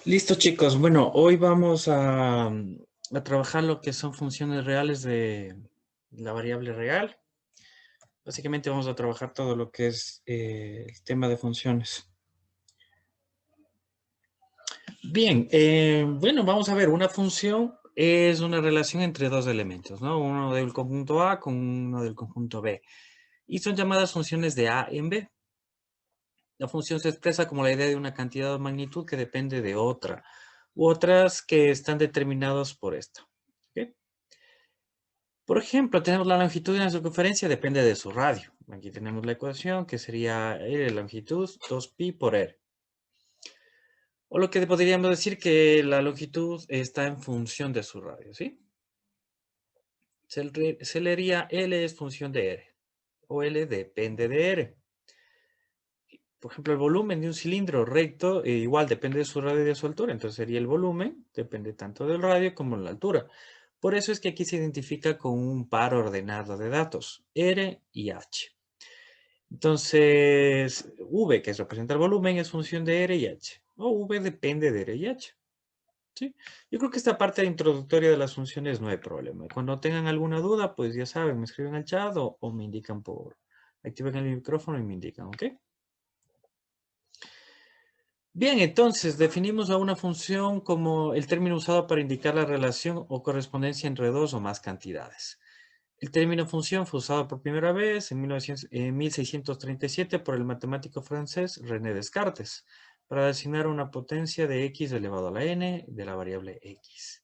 Listo, chicos. Bueno, hoy vamos a trabajar lo que son funciones reales de la variable real. Básicamente vamos a trabajar todo lo que es el tema de funciones. Bien, bueno, vamos a ver. Una función es una relación entre dos elementos, ¿no? Uno del conjunto A con uno del conjunto B. Y son llamadas funciones de A en B. La función se expresa como la idea de una cantidad o magnitud que depende de otra, u otras que están determinadas por esta. ¿Ok? Por ejemplo, tenemos la longitud de una circunferencia, depende de su radio. Aquí tenemos la ecuación que sería R longitud 2pi por R. O lo que podríamos decir que la longitud está en función de su radio, ¿sí? Se leería L es función de R, o L depende de R. Por ejemplo, el volumen de un cilindro recto igual depende de su radio y de su altura. Entonces sería el volumen, depende tanto del radio como de la altura. Por eso es que aquí se identifica con un par ordenado de datos, R y H. Entonces, V, que representa el volumen, es función de R y H. O V depende de R y H. ¿Sí? Yo creo que esta parte introductoria de las funciones no hay problema. Cuando tengan alguna duda, pues ya saben, me escriben al chat o me indican activen el micrófono y me indican, ¿ok? Bien, entonces definimos a una función como el término usado para indicar la relación o correspondencia entre dos o más cantidades. El término función fue usado por primera vez en 1637 por el matemático francés René Descartes para designar una potencia de x elevado a la n de la variable x.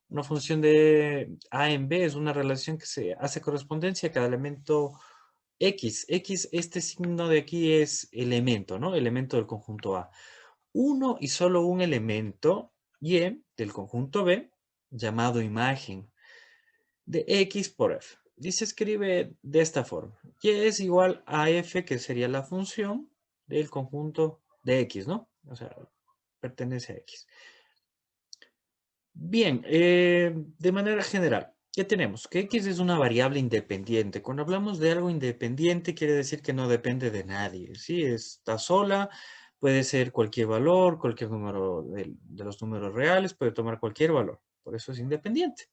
Una función de a en b es una relación que se hace correspondencia a cada elemento x. X, este signo de aquí es elemento, ¿no? Elemento del conjunto A. Uno y solo un elemento y del conjunto B llamado imagen de x por f. Y se escribe de esta forma. Y es igual a f, que sería la función del conjunto de x, ¿no? O sea, pertenece a x. Bien, de manera general, ¿qué tenemos? Que x es una variable independiente. Cuando hablamos de algo independiente, quiere decir que no depende de nadie, ¿sí? Está sola, puede ser cualquier valor, cualquier número de los números reales, puede tomar cualquier valor. Por eso es independiente.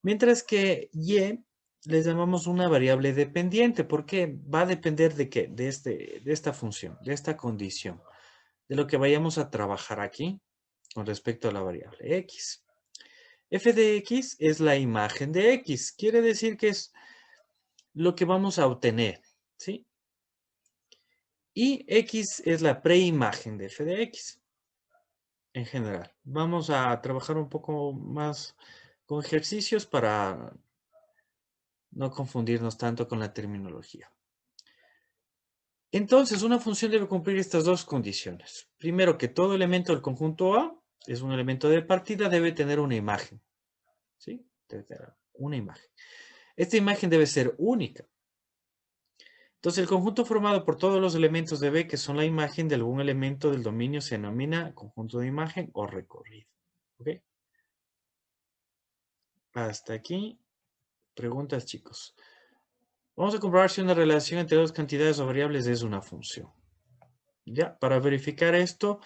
Mientras que y les llamamos una variable dependiente, porque va a depender de qué, de esta función, de esta condición, de lo que vayamos a trabajar aquí con respecto a la variable x. F de x es la imagen de x, quiere decir que es lo que vamos a obtener, ¿sí? Y x es la preimagen de f de x en general. Vamos a trabajar un poco más con ejercicios para no confundirnos tanto con la terminología. Entonces, una función debe cumplir estas dos condiciones. Primero, que todo elemento del conjunto A es un elemento de partida, debe tener una imagen. ¿Sí? Debe tener una imagen. Esta imagen debe ser única. Entonces, el conjunto formado por todos los elementos de B, que son la imagen de algún elemento del dominio, se denomina conjunto de imagen o recorrido. ¿Ok? Hasta aquí. Preguntas, chicos. Vamos a comprobar si una relación entre dos cantidades o variables es una función. Ya, para verificar esto,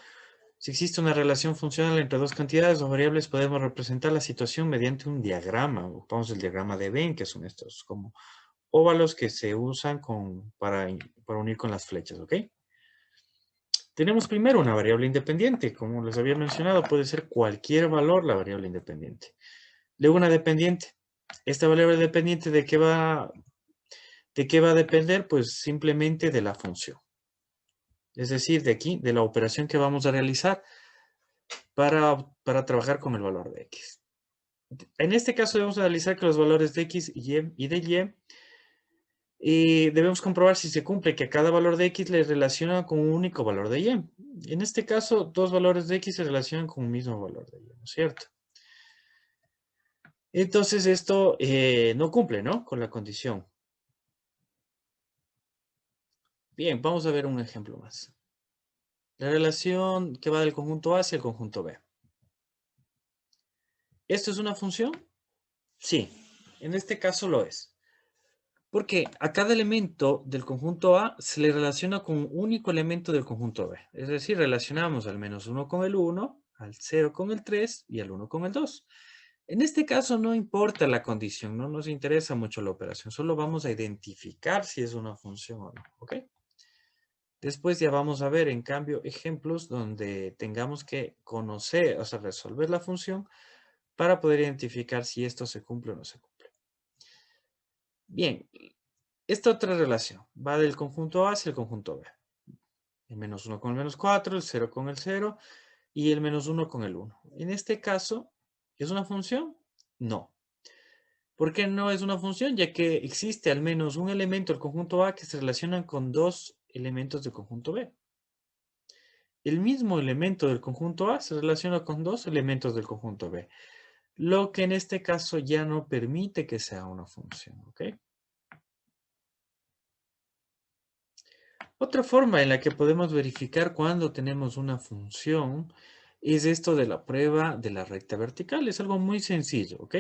si existe una relación funcional entre dos cantidades o variables, podemos representar la situación mediante un diagrama. Ocupamos el diagrama de Venn, que son estos como óvalos que se usan para unir con las flechas, ¿ok? Tenemos primero una variable independiente. Como les había mencionado, puede ser cualquier valor la variable independiente. Luego una dependiente. Esta variable dependiente, ¿de qué va a depender? Pues simplemente de la función. Es decir, de aquí, de la operación que vamos a realizar para trabajar con el valor de x. En este caso debemos analizar que los valores de x y de y debemos comprobar si se cumple que a cada valor de x le relaciona con un único valor de y. En este caso, dos valores de x se relacionan con un mismo valor de y, ¿no es cierto? Entonces esto no cumple, ¿no? Con la condición. Bien, vamos a ver un ejemplo más. La relación que va del conjunto A hacia el conjunto B. ¿Esto es una función? Sí, en este caso lo es. Porque a cada elemento del conjunto A se le relaciona con un único elemento del conjunto B. Es decir, relacionamos al menos 1 con el 1, al 0 con el 3 y al 1 con el 2. En este caso no importa la condición, no nos interesa mucho la operación, solo vamos a identificar si es una función o no, ¿ok? Después ya vamos a ver, en cambio, ejemplos donde tengamos que conocer, o sea, resolver la función para poder identificar si esto se cumple o no se cumple. Bien, esta otra relación va del conjunto A hacia el conjunto B. El menos 1 con el menos 4, el 0 con el 0 y el menos 1 con el 1. En este caso, ¿es una función? No. ¿Por qué no es una función? Ya que existe al menos un elemento del conjunto A que se relaciona con dos elementos del conjunto B. El mismo elemento del conjunto A se relaciona con dos elementos del conjunto B, lo que en este caso ya no permite que sea una función, ¿ok? Otra forma en la que podemos verificar cuando tenemos una función es esto de la prueba de la recta vertical. Es algo muy sencillo, ¿ok?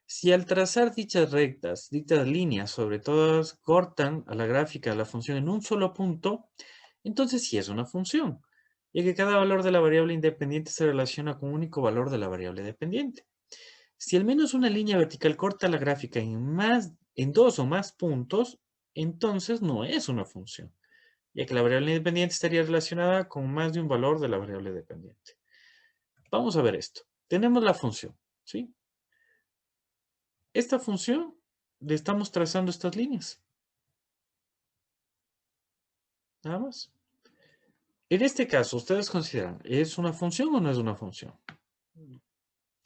Si al trazar dichas rectas, dichas líneas, sobre todas cortan a la gráfica de la función en un solo punto, entonces sí es una función, ya que cada valor de la variable independiente se relaciona con un único valor de la variable dependiente. Si al menos una línea vertical corta la gráfica en dos o más puntos, entonces no es una función, ya que la variable independiente estaría relacionada con más de un valor de la variable dependiente. Vamos a ver esto. Tenemos la función, ¿sí? Esta función le estamos trazando estas líneas, nada más. En este caso, ¿ustedes consideran, es una función o no es una función?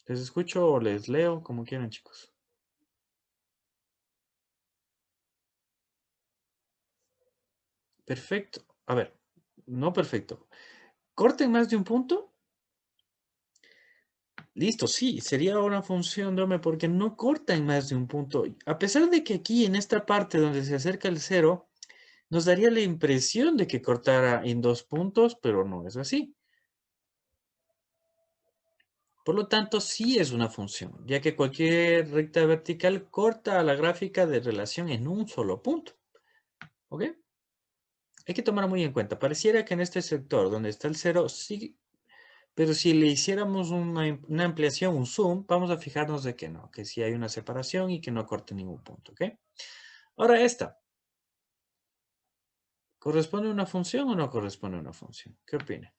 ¿Les escucho o les leo, como quieran, chicos? Perfecto. A ver, no perfecto. ¿Corten más de un punto? Listo, sí, sería una función, Dome, porque no corta en más de un punto. A pesar de que aquí, en esta parte donde se acerca el cero, nos daría la impresión de que cortara en dos puntos, pero no es así. Por lo tanto, sí es una función, ya que cualquier recta vertical corta a la gráfica de relación en un solo punto. ¿Ok? Hay que tomar muy en cuenta. Pareciera que en este sector donde está el cero, sí, pero si le hiciéramos una ampliación, un zoom, vamos a fijarnos de que no, que sí hay una separación y que no corte ningún punto. ¿Ok? Ahora esta, ¿corresponde a una función o no corresponde a una función? ¿Qué opina?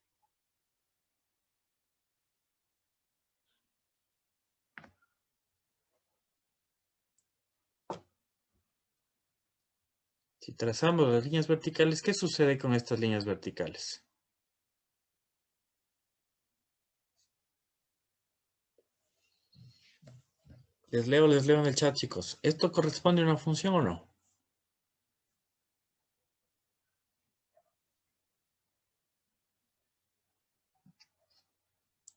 Si trazamos las líneas verticales, ¿qué sucede con estas líneas verticales? Les leo en el chat, chicos. ¿Esto corresponde a una función o no?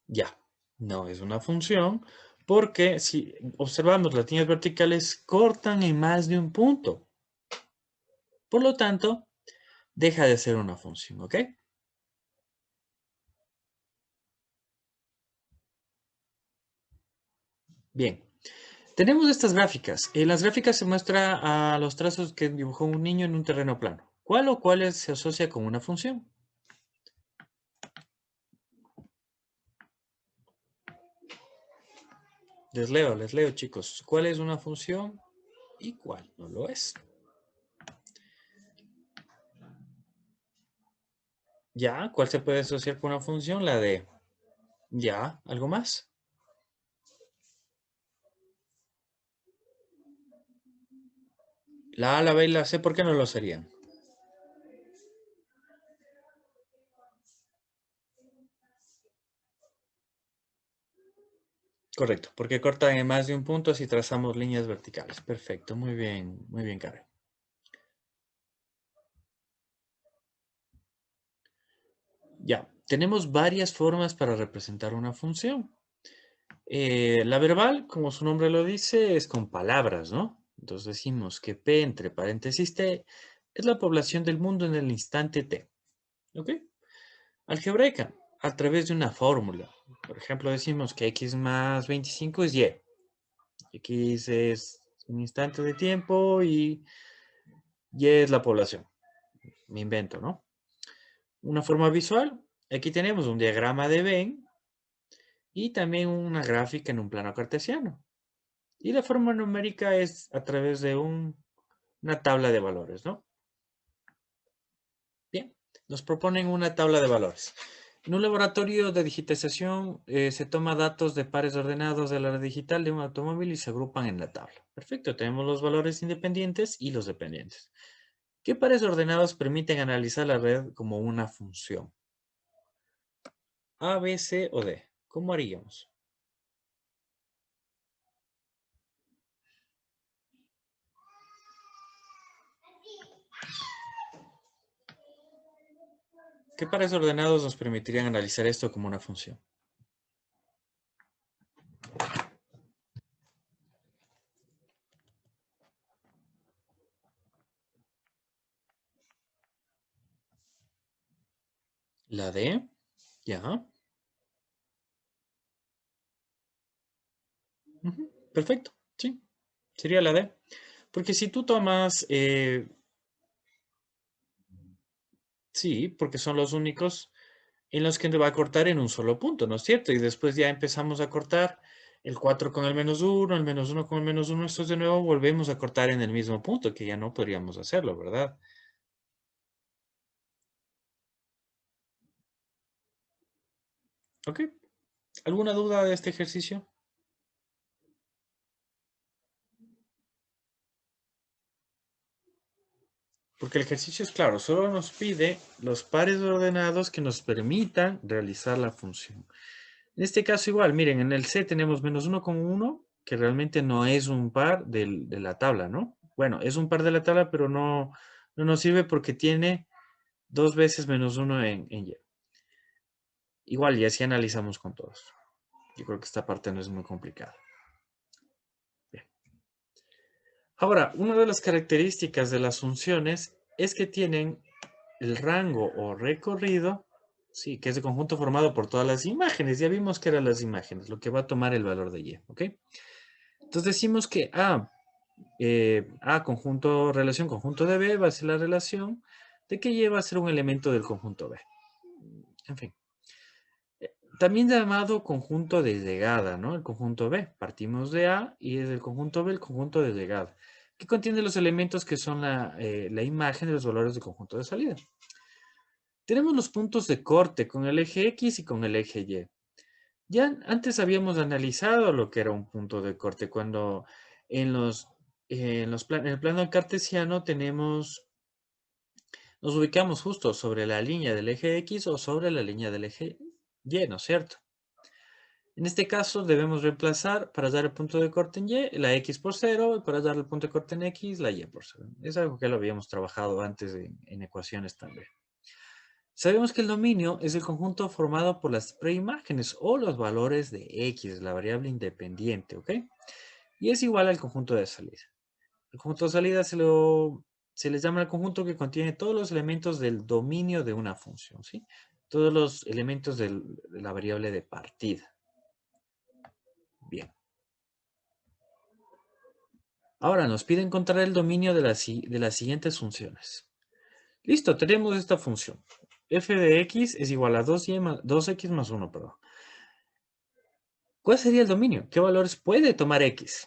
Ya, no es una función porque si observamos las líneas verticales cortan en más de un punto. Por lo tanto, deja de ser una función, ¿ok? Bien, tenemos estas gráficas. En las gráficas se muestra a los trazos que dibujó un niño en un terreno plano. ¿Cuál o cuáles se asocia con una función? Les leo, chicos. ¿Cuál es una función y cuál no lo es? Ya, ¿cuál se puede asociar con una función? La de ya, ¿algo más? La A, la B y la C, ¿por qué no lo serían? Correcto, porque cortan en más de un punto si trazamos líneas verticales. Perfecto, muy bien, Karen. Ya, tenemos varias formas para representar una función. La verbal, como su nombre lo dice, es con palabras, ¿no? Entonces decimos que P entre paréntesis T es la población del mundo en el instante T. ¿Ok? Algebraica, a través de una fórmula. Por ejemplo, decimos que X más 25 es Y. X es un instante de tiempo y Y es la población. Me invento, ¿no? Una forma visual. Aquí tenemos un diagrama de Venn y también una gráfica en un plano cartesiano. Y la forma numérica es a través de una tabla de valores, ¿no? Bien, nos proponen una tabla de valores. En un laboratorio de digitalización se toma datos de pares ordenados de la red digital de un automóvil y se agrupan en la tabla. Perfecto, tenemos los valores independientes y los dependientes. ¿Qué pares ordenados permiten analizar la red como una función? A, B, C o D. ¿Cómo haríamos? ¿Qué pares ordenados nos permitirían analizar esto como una función? La D, ya. Ujú, perfecto, sí, sería la D. Porque si tú tomas, sí, porque son los únicos en los que te va a cortar en un solo punto, ¿no es cierto? Y después ya empezamos a cortar el 4 con el -1, el -1 con el -1, esto de nuevo volvemos a cortar en el mismo punto, que ya no podríamos hacerlo, ¿verdad? ¿Ok? ¿Alguna duda de este ejercicio? Porque el ejercicio es claro, solo nos pide los pares ordenados que nos permitan realizar la función. En este caso igual, miren, en el C tenemos -1,1, que realmente no es un par de la tabla, ¿no? Bueno, es un par de la tabla, pero no nos sirve porque tiene dos veces -1 en Y. Igual, y así analizamos con todos. Yo creo que esta parte no es muy complicada. Bien. Ahora, una de las características de las funciones es que tienen el rango o recorrido, sí, que es el conjunto formado por todas las imágenes. Ya vimos que eran las imágenes, lo que va a tomar el valor de Y, ¿ok? Entonces decimos que A conjunto, relación conjunto de B va a ser la relación de que Y va a ser un elemento del conjunto B. En fin. También llamado conjunto de llegada, ¿no? El conjunto B. Partimos de A y es el conjunto B el conjunto de llegada, que contiene los elementos que son la imagen de los valores del conjunto de salida. Tenemos los puntos de corte con el eje X y con el eje Y. Ya antes habíamos analizado lo que era un punto de corte cuando en el plano cartesiano nos ubicamos justo sobre la línea del eje X o sobre la línea del eje Y, ¿no es cierto? En este caso debemos reemplazar para dar el punto de corte en Y la X por 0 y para dar el punto de corte en X la Y por 0. Es algo que lo habíamos trabajado antes en ecuaciones también. Sabemos que el dominio es el conjunto formado por las preimágenes o los valores de X, la variable independiente, ¿ok? Y es igual al conjunto de salida. El conjunto de salida se les llama el conjunto que contiene todos los elementos del dominio de una función, ¿sí? Todos los elementos de la variable de partida. Bien. Ahora nos pide encontrar el dominio de las siguientes funciones. Listo, tenemos esta función. F de x es igual a 2x más 1, perdón. ¿Cuál sería el dominio? ¿Qué valores puede tomar x?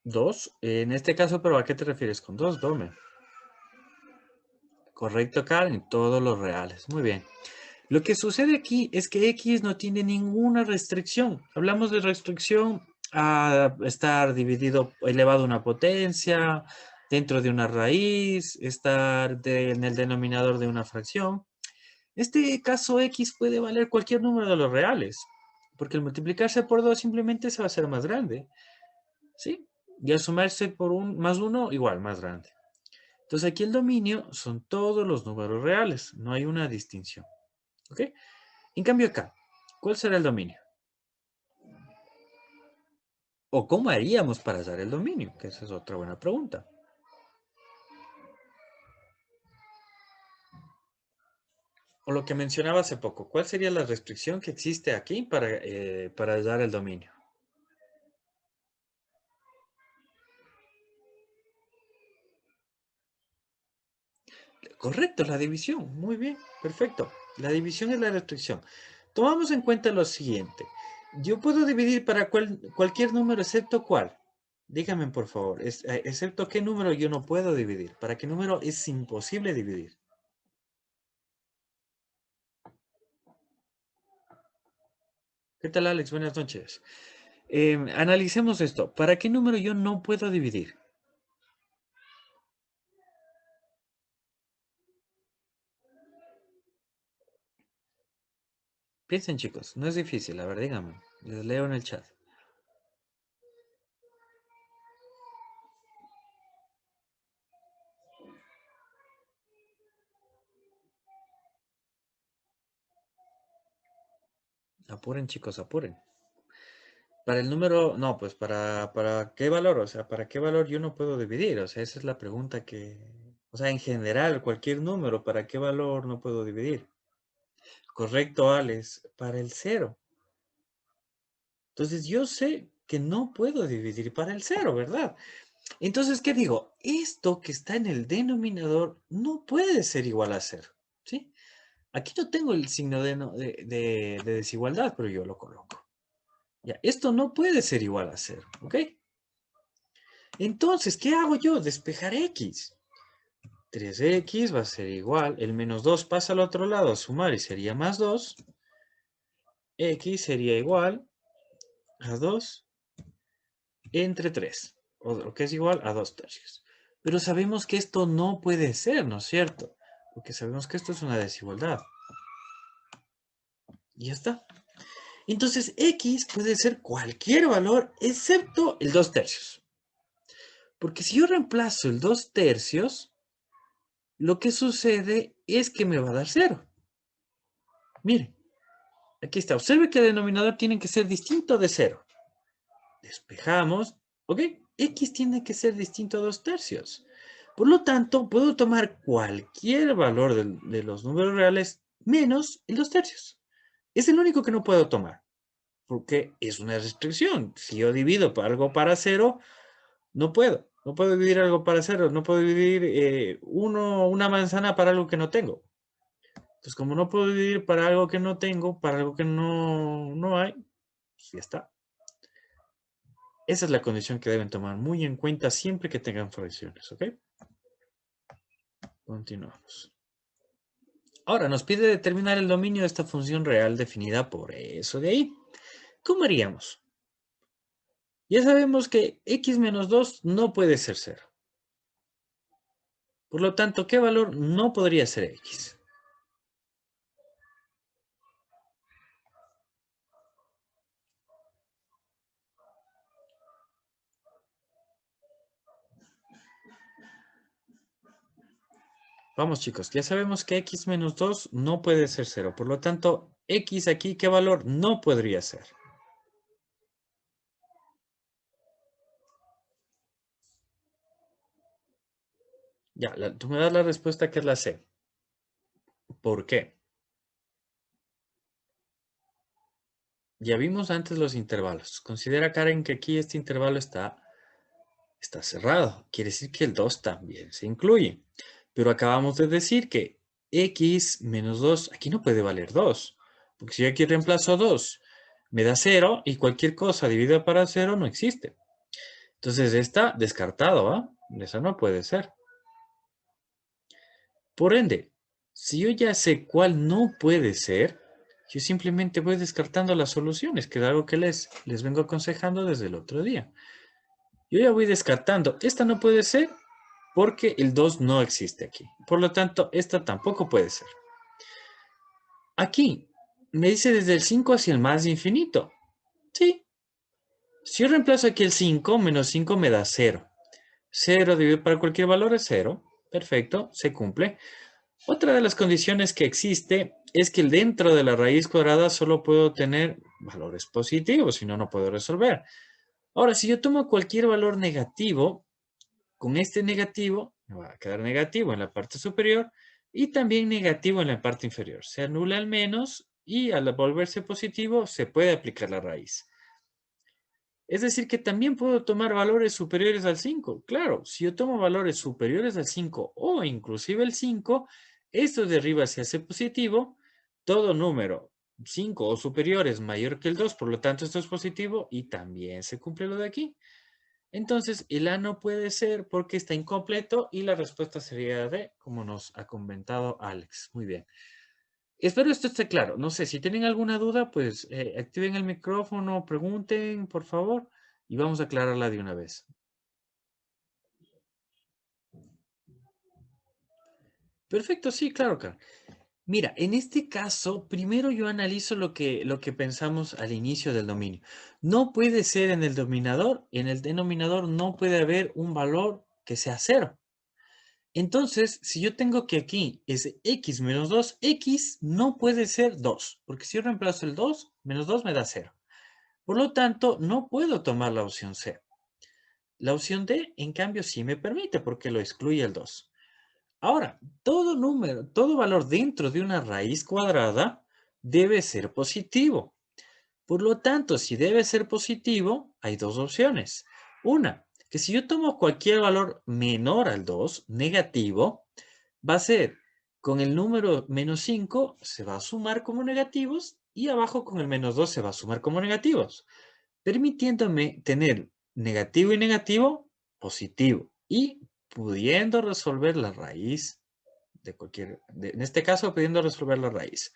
2. En este caso, ¿pero a qué te refieres con 2, Dome? Correcto, Karen, en todos los reales. Muy bien. Lo que sucede aquí es que x no tiene ninguna restricción. Hablamos de restricción a estar dividido, elevado a una potencia, dentro de una raíz, estar en el denominador de una fracción. En este caso, x puede valer cualquier número de los reales, porque al multiplicarse por 2 simplemente se va a hacer más grande, ¿sí? Y al sumarse por más 1, igual, más grande. Entonces aquí el dominio son todos los números reales, no hay una distinción, ¿ok? En cambio acá, ¿cuál será el dominio? ¿O cómo haríamos para hallar el dominio? Que esa es otra buena pregunta. o lo que mencionaba hace poco, ¿cuál sería la restricción que existe aquí para dar el dominio? Correcto, la división. Muy bien, perfecto. La división es la restricción. Tomamos en cuenta lo siguiente. Yo puedo dividir para cualquier número excepto cuál. Dígame, por favor, excepto qué número yo no puedo dividir. ¿Para qué número es imposible dividir? ¿Qué tal, Alex? Buenas noches. Analicemos esto. ¿Para qué número yo no puedo dividir? Piensen, chicos, no es difícil. A ver, díganme. Les leo en el chat. Apuren, chicos, apuren. Para el número, no, pues para qué valor, o sea, ¿para qué valor yo no puedo dividir? O sea, esa es la pregunta o sea, en general, cualquier número, ¿para qué valor no puedo dividir? Correcto, Alex, para el cero. Entonces yo sé que no puedo dividir para el cero, ¿verdad? Entonces, ¿qué digo? Esto que está en el denominador no puede ser igual a cero, ¿sí? Aquí no tengo el signo de desigualdad, pero yo lo coloco. Ya, esto no puede ser igual a cero, ¿ok? Entonces, ¿qué hago yo? Despejar x. 3x va a ser igual, el menos 2 pasa al otro lado a sumar y sería más 2. X sería igual a 2 entre 3, o lo que es igual a 2 tercios. Pero sabemos que esto no puede ser, ¿no es cierto? Porque sabemos que esto es una desigualdad. Y ya está. Entonces, x puede ser cualquier valor excepto el 2 tercios. Porque si yo reemplazo el 2 tercios, lo que sucede es que me va a dar 0. Mire, aquí está. Observe que el denominador tiene que ser distinto de 0. Despejamos. ¿Ok? X tiene que ser distinto a 2 tercios. Por lo tanto, puedo tomar cualquier valor de los números reales menos el 2 tercios. Es el único que no puedo tomar. Porque es una restricción. Si yo divido algo para 0, no puedo. No puedo dividir algo para 0. No puedo dividir una manzana para algo que no tengo. Entonces, como no puedo dividir para algo que no tengo, para algo que no hay, pues ya está. Esa es la condición que deben tomar muy en cuenta siempre que tengan fracciones, ¿ok? Continuamos. Ahora nos pide determinar el dominio de esta función real definida por eso de ahí. ¿Cómo haríamos? Ya sabemos que x menos 2 no puede ser 0. Por lo tanto, ¿qué valor no podría ser x? Vamos, chicos, ya sabemos que x menos 2 no puede ser 0. Por lo tanto, x aquí, ¿qué valor no podría ser? Ya, tú me das la respuesta que es la C. ¿Por qué? Ya vimos antes los intervalos. Considera, Karen, que aquí este intervalo está cerrado. Quiere decir que el 2 también se incluye. Pero acabamos de decir que x menos 2, aquí no puede valer 2. Porque si yo aquí reemplazo 2, me da 0 y cualquier cosa dividida para 0 no existe. Entonces está descartado, ¿ah? Esa no puede ser. Por ende, si yo ya sé cuál no puede ser, yo simplemente voy descartando las soluciones, que es algo que les vengo aconsejando desde el otro día. Yo ya voy descartando. Esta no puede ser porque el 2 no existe aquí. Por lo tanto, esta tampoco puede ser. Aquí me dice desde el 5 hacia el más infinito. Sí. Si yo reemplazo aquí el 5, menos 5 me da 0. 0 dividido para cualquier valor es 0. Perfecto, se cumple. Otra de las condiciones que existe es que dentro de la raíz cuadrada solo puedo tener valores positivos, si no, no puedo resolver. Ahora, si yo tomo cualquier valor negativo, con este negativo, me va a quedar negativo en la parte superior, y también negativo en la parte inferior. Se anula al menos y al volverse positivo se puede aplicar la raíz. Es decir, que también puedo tomar valores superiores al 5. Claro, si yo tomo valores superiores al 5 o inclusive el 5, esto de arriba se hace positivo. Todo número 5 o superior es mayor que el 2, por lo tanto esto es positivo y también se cumple lo de aquí. Entonces, el A no puede ser porque está incompleto y la respuesta sería D, como nos ha comentado Alex. Muy bien. Espero esto esté claro. No sé, si tienen alguna duda, pues activen el micrófono, pregunten, por favor, y vamos a aclararla de una vez. Perfecto, sí, claro, Carl. Mira, en este caso, primero yo analizo lo que pensamos al inicio del dominio. No puede ser en el dominador, en el denominador no puede haber un valor que sea cero. Entonces, si yo tengo que aquí es x menos 2, x no puede ser 2, porque si yo reemplazo el 2, menos 2 me da 0. Por lo tanto, no puedo tomar la opción C. La opción D, en cambio, sí me permite, porque lo excluye el 2. Ahora, todo número, todo valor dentro de una raíz cuadrada debe ser positivo. Por lo tanto, si debe ser positivo, hay dos opciones. Una, que si yo tomo cualquier valor menor al 2, negativo, va a ser con el número menos 5 se va a sumar como negativos y abajo con el menos 2 se va a sumar como negativos, permitiéndome tener negativo y negativo, positivo, y pudiendo resolver la raíz de cualquier, en este caso, pudiendo resolver la raíz.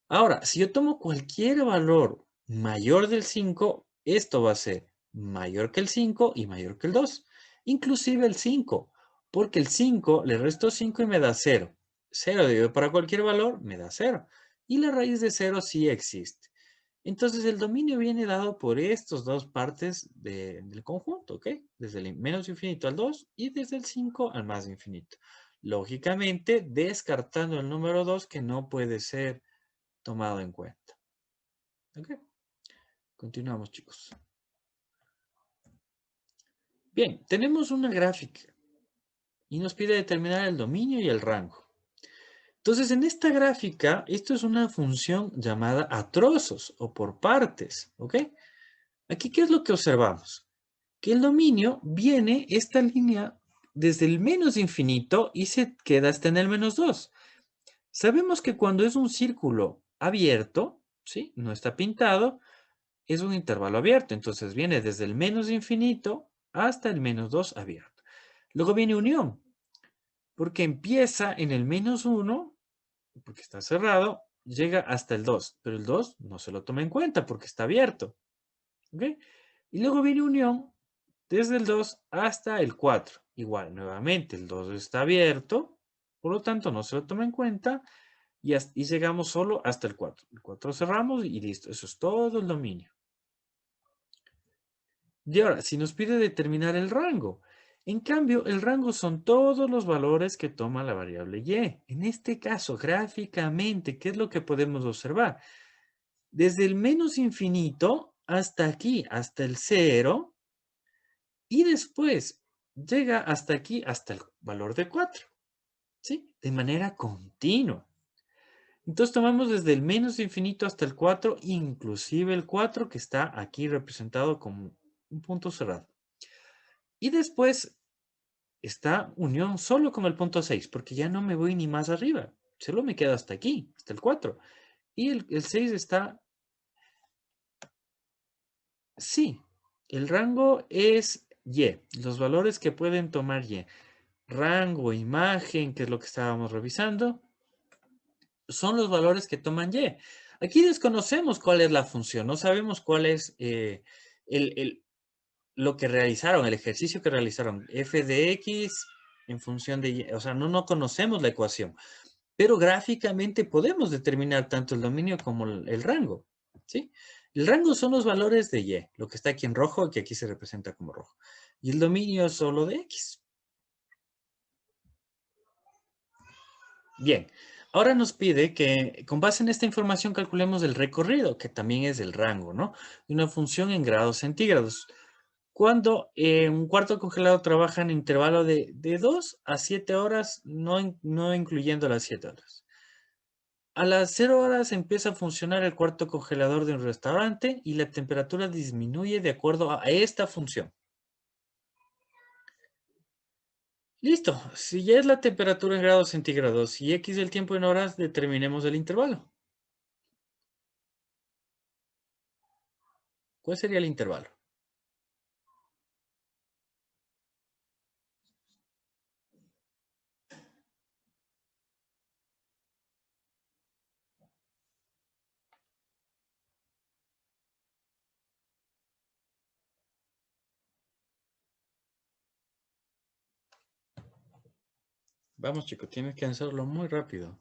Ahora, si yo tomo cualquier valor mayor del 5, esto va a ser mayor que el 5 y mayor que el 2, inclusive el 5, porque el 5 le resto 5 y me da 0. 0 dividido para cualquier valor me da 0. Y la raíz de 0 sí existe. Entonces el dominio viene dado por estas dos partes del conjunto, ¿ok? Desde el menos infinito al 2 y desde el 5 al más infinito. Lógicamente, descartando el número 2 que no puede ser tomado en cuenta. ¿Ok? Continuamos, chicos. Bien, tenemos una gráfica y nos pide determinar el dominio y el rango. Entonces, en esta gráfica, esto es una función llamada a trozos o por partes, ¿ok? Aquí, ¿qué es lo que observamos? Que el dominio viene esta línea desde el menos infinito y se queda hasta en el menos 2. Sabemos que cuando es un círculo abierto, ¿sí? No está pintado, es un intervalo abierto. Entonces viene desde el menos infinito hasta el menos 2 abierto. Luego viene unión, porque empieza en el menos 1, porque está cerrado, llega hasta el 2, pero el 2 no se lo toma en cuenta porque está abierto. ¿Ok? Y luego viene unión desde el 2 hasta el 4. Igual, nuevamente, el 2 está abierto, por lo tanto no se lo toma en cuenta y llegamos solo hasta el 4. El 4 cerramos y listo. Eso es todo el dominio. Y ahora, si nos pide determinar el rango. En cambio, el rango son todos los valores que toma la variable y. En este caso, gráficamente, ¿qué es lo que podemos observar? Desde el menos infinito hasta aquí, hasta el 0, y después llega hasta aquí, hasta el valor de 4, ¿sí? De manera continua. Entonces tomamos desde el menos infinito hasta el 4, inclusive el 4 que está aquí representado como un punto cerrado. Y después está unión solo con el punto 6, porque ya no me voy ni más arriba. Solo me quedo hasta aquí, hasta el 4. Y el 6 está... Sí, el rango es Y, los valores que pueden tomar Y. Rango, imagen, que es lo que estábamos revisando, son los valores que toman Y. Aquí desconocemos cuál es la función, no sabemos cuál es lo que realizaron, el ejercicio que realizaron, f de x en función de y, o sea, no conocemos la ecuación, pero gráficamente podemos determinar tanto el dominio como el rango, ¿sí? El rango son los valores de y, lo que está aquí en rojo, que aquí se representa como rojo, y el dominio es solo de x. Bien, ahora nos pide que con base en esta información calculemos el recorrido, que también es el rango, ¿no? De una función en grados centígrados. cuando un cuarto congelado trabaja en intervalo de 2 a 7 horas, no incluyendo las 7 horas. A las 0 horas empieza a funcionar el cuarto congelador de un restaurante y la temperatura disminuye de acuerdo a esta función. Listo. Si ya es la temperatura en grados centígrados y X el tiempo en horas, determinemos el intervalo. ¿Cuál sería el intervalo? Vamos, chicos, tienes que hacerlo muy rápido.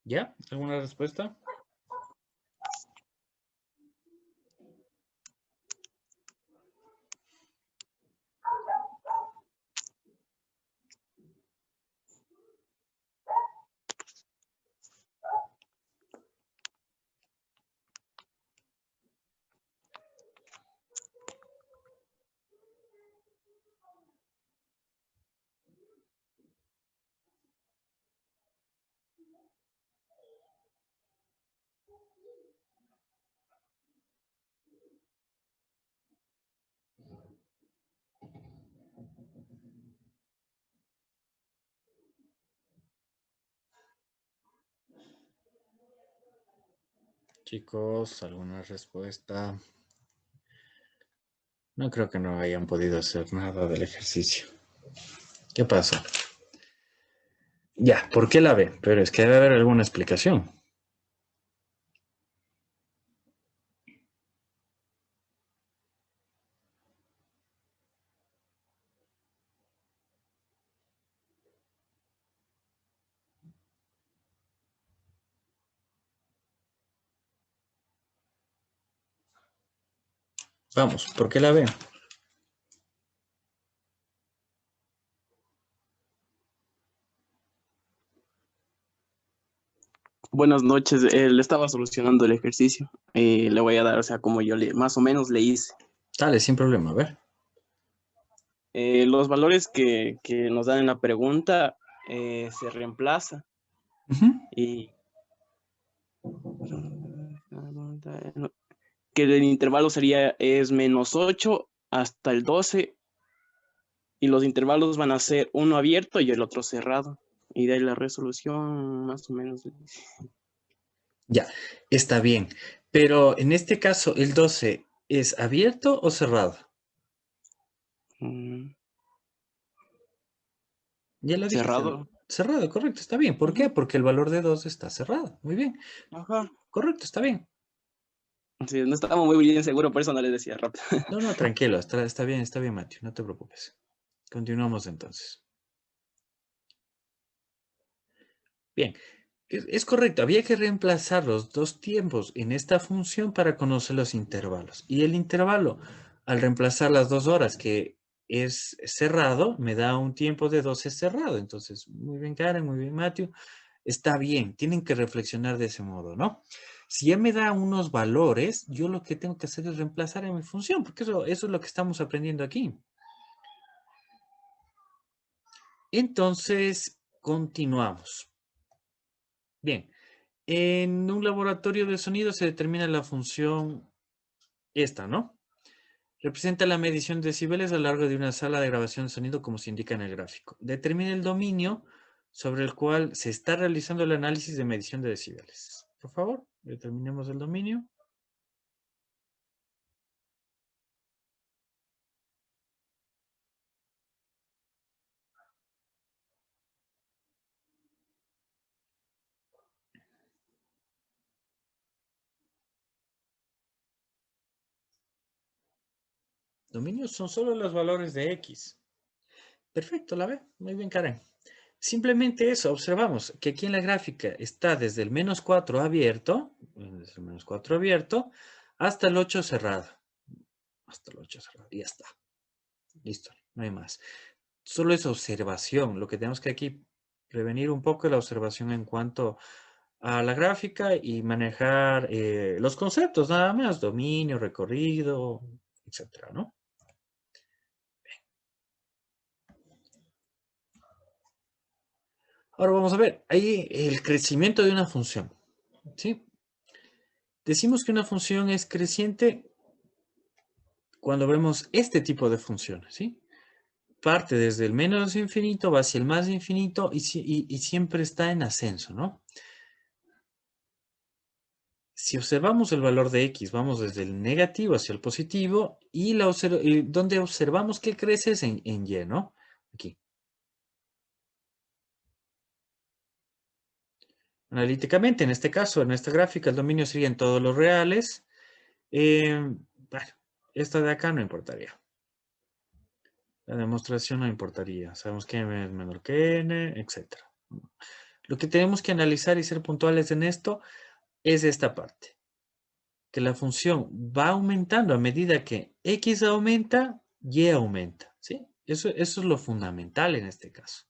¿Ya? ¿Alguna respuesta? Chicos, ¿alguna respuesta? No creo que no hayan podido hacer nada del ejercicio. ¿Qué pasó? Ya, ¿por qué la B? Pero es que debe haber alguna explicación. Vamos, ¿por qué la B? Buenas noches, le estaba solucionando el ejercicio. Le voy a dar, o sea, como yo más o menos le hice. Dale, sin problema, a ver. Los valores que nos dan en la pregunta se reemplaza y que el intervalo es -8 hasta el 12 y los intervalos van a ser uno abierto y el otro cerrado. Y de ahí la resolución más o menos. Ya, está bien. Pero en este caso, ¿el 12 es abierto o cerrado? mm, Ya lo dijiste. Cerrado. Cerrado, correcto, está bien. ¿Por qué? Ujú. Porque el valor de 2 está cerrado. Muy bien. Ajá. Correcto, está bien. Sí, no estaba muy bien seguro, por eso no le decía rápido. No, no, tranquilo, está bien, Matthew, no te preocupes. Continuamos entonces. Bien, es correcto, había que reemplazar los dos tiempos en esta función para conocer los intervalos. Y el intervalo, al reemplazar las 2 horas que es cerrado, me da un tiempo de 12 cerrado. Entonces, muy bien, Karen, muy bien, Matthew. Está bien, tienen que reflexionar de ese modo, ¿no? Si ya me da unos valores, yo lo que tengo que hacer es reemplazar en mi función, porque eso es lo que estamos aprendiendo aquí. Entonces, continuamos. Bien, en un laboratorio de sonido se determina la función esta, ¿no? Representa la medición de decibeles a lo largo de una sala de grabación de sonido como se indica en el gráfico. Determina el dominio sobre el cual se está realizando el análisis de medición de decibeles. Por favor, determinemos el dominio. Dominios son solo los valores de X. Perfecto, ¿la ve? Muy bien, Karen. Simplemente eso, observamos que aquí en la gráfica está desde el -4 abierto, desde el -4 abierto, hasta el 8 cerrado. Hasta el 8 cerrado, y ya está. Listo, no hay más. Solo es observación. Lo que tenemos que aquí prevenir un poco es la observación en cuanto a la gráfica y manejar los conceptos, nada más, dominio, recorrido, etcétera, ¿no? Ahora vamos a ver, ahí el crecimiento de una función, ¿sí? Decimos que una función es creciente cuando vemos este tipo de funciones, ¿sí? Parte desde el menos infinito, va hacia el más infinito y siempre está en ascenso, ¿no? Si observamos el valor de x, vamos desde el negativo hacia el positivo y donde observamos que crece es en y, ¿no? Aquí. Analíticamente, en este caso, en esta gráfica, el dominio sería en todos los reales. Bueno, esta de acá no importaría. La demostración no importaría. Sabemos que m es menor que n, etc. Lo que tenemos que analizar y ser puntuales en esto es esta parte. Que la función va aumentando a medida que x aumenta, y aumenta, ¿sí? Eso es lo fundamental en este caso.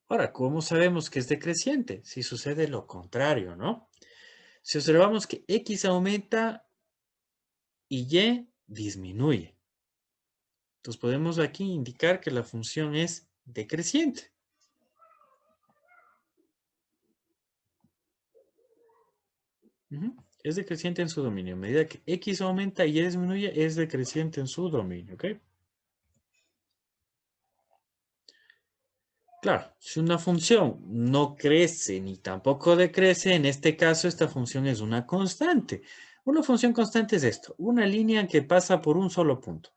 Ahora, ¿cómo sabemos que es decreciente? Si sucede lo contrario, ¿no? Si observamos que x aumenta y y disminuye. Entonces podemos aquí indicar que la función es decreciente. Es decreciente en su dominio. A medida que x aumenta y y disminuye, es decreciente en su dominio, ¿ok? Claro, si una función no crece ni tampoco decrece, en este caso esta función es una constante. Una función constante es esto, una línea que pasa por un solo punto.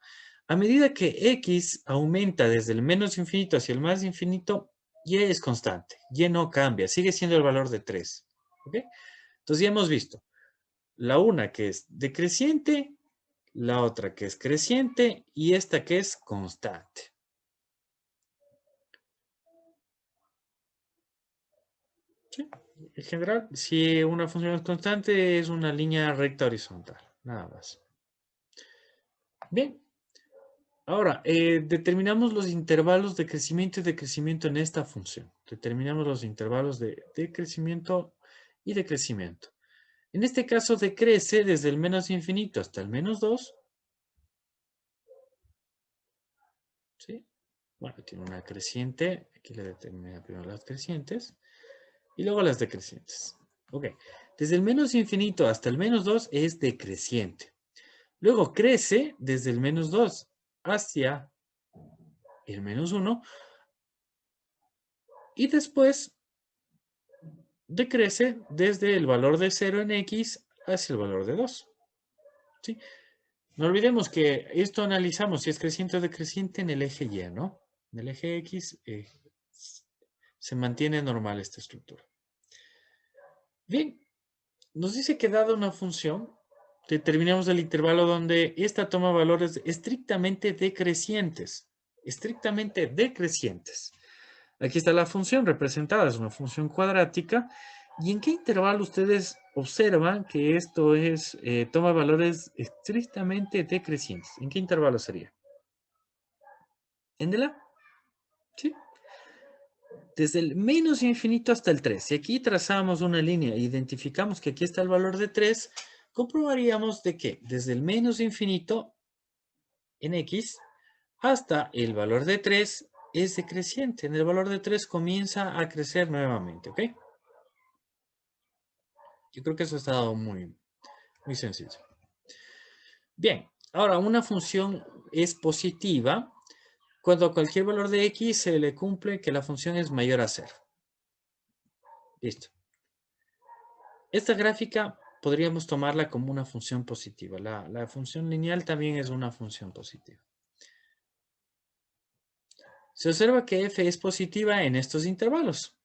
A medida que x aumenta desde el menos infinito hacia el más infinito, y es constante, y no cambia, sigue siendo el valor de 3. ¿Ok? Entonces ya hemos visto la una que es decreciente, la otra que es creciente y esta que es constante. ¿Sí? En general, si una función es constante, es una línea recta horizontal, nada más. Bien. Ahora, determinamos los intervalos de crecimiento y decrecimiento en esta función. Determinamos los intervalos de crecimiento y de crecimiento. En este caso, decrece desde el menos infinito hasta el -2. ¿Sí? Bueno, tiene una creciente. Aquí le determina primero las crecientes. Y luego las decrecientes. Ok. Desde el menos infinito hasta el -2 es decreciente. Luego crece desde el -2 hacia el -1. Y después decrece desde el valor de 0 en x hacia el valor de 2. ¿Sí? No olvidemos que esto analizamos si es creciente o decreciente en el eje Y, ¿no? En el eje X se mantiene normal esta estructura. Bien, nos dice que dada una función, determinamos el intervalo donde esta toma valores estrictamente decrecientes. Estrictamente decrecientes. Aquí está la función representada, es una función cuadrática. ¿Y en qué intervalo ustedes observan que esto toma valores estrictamente decrecientes? ¿En qué intervalo sería? ¿En el A? ¿Sí? Desde el menos infinito hasta el 3. Si aquí trazamos una línea e identificamos que aquí está el valor de 3, comprobaríamos de que desde el menos infinito en x hasta el valor de 3 es decreciente. En el valor de 3 comienza a crecer nuevamente, ¿ok? Yo creo que eso está dado muy sencillo. Bien, ahora una función es positiva cuando a cualquier valor de x se le cumple que la función es mayor a 0. Listo. Esta gráfica podríamos tomarla como una función positiva. La función lineal también es una función positiva. Se observa que f es positiva en estos intervalos.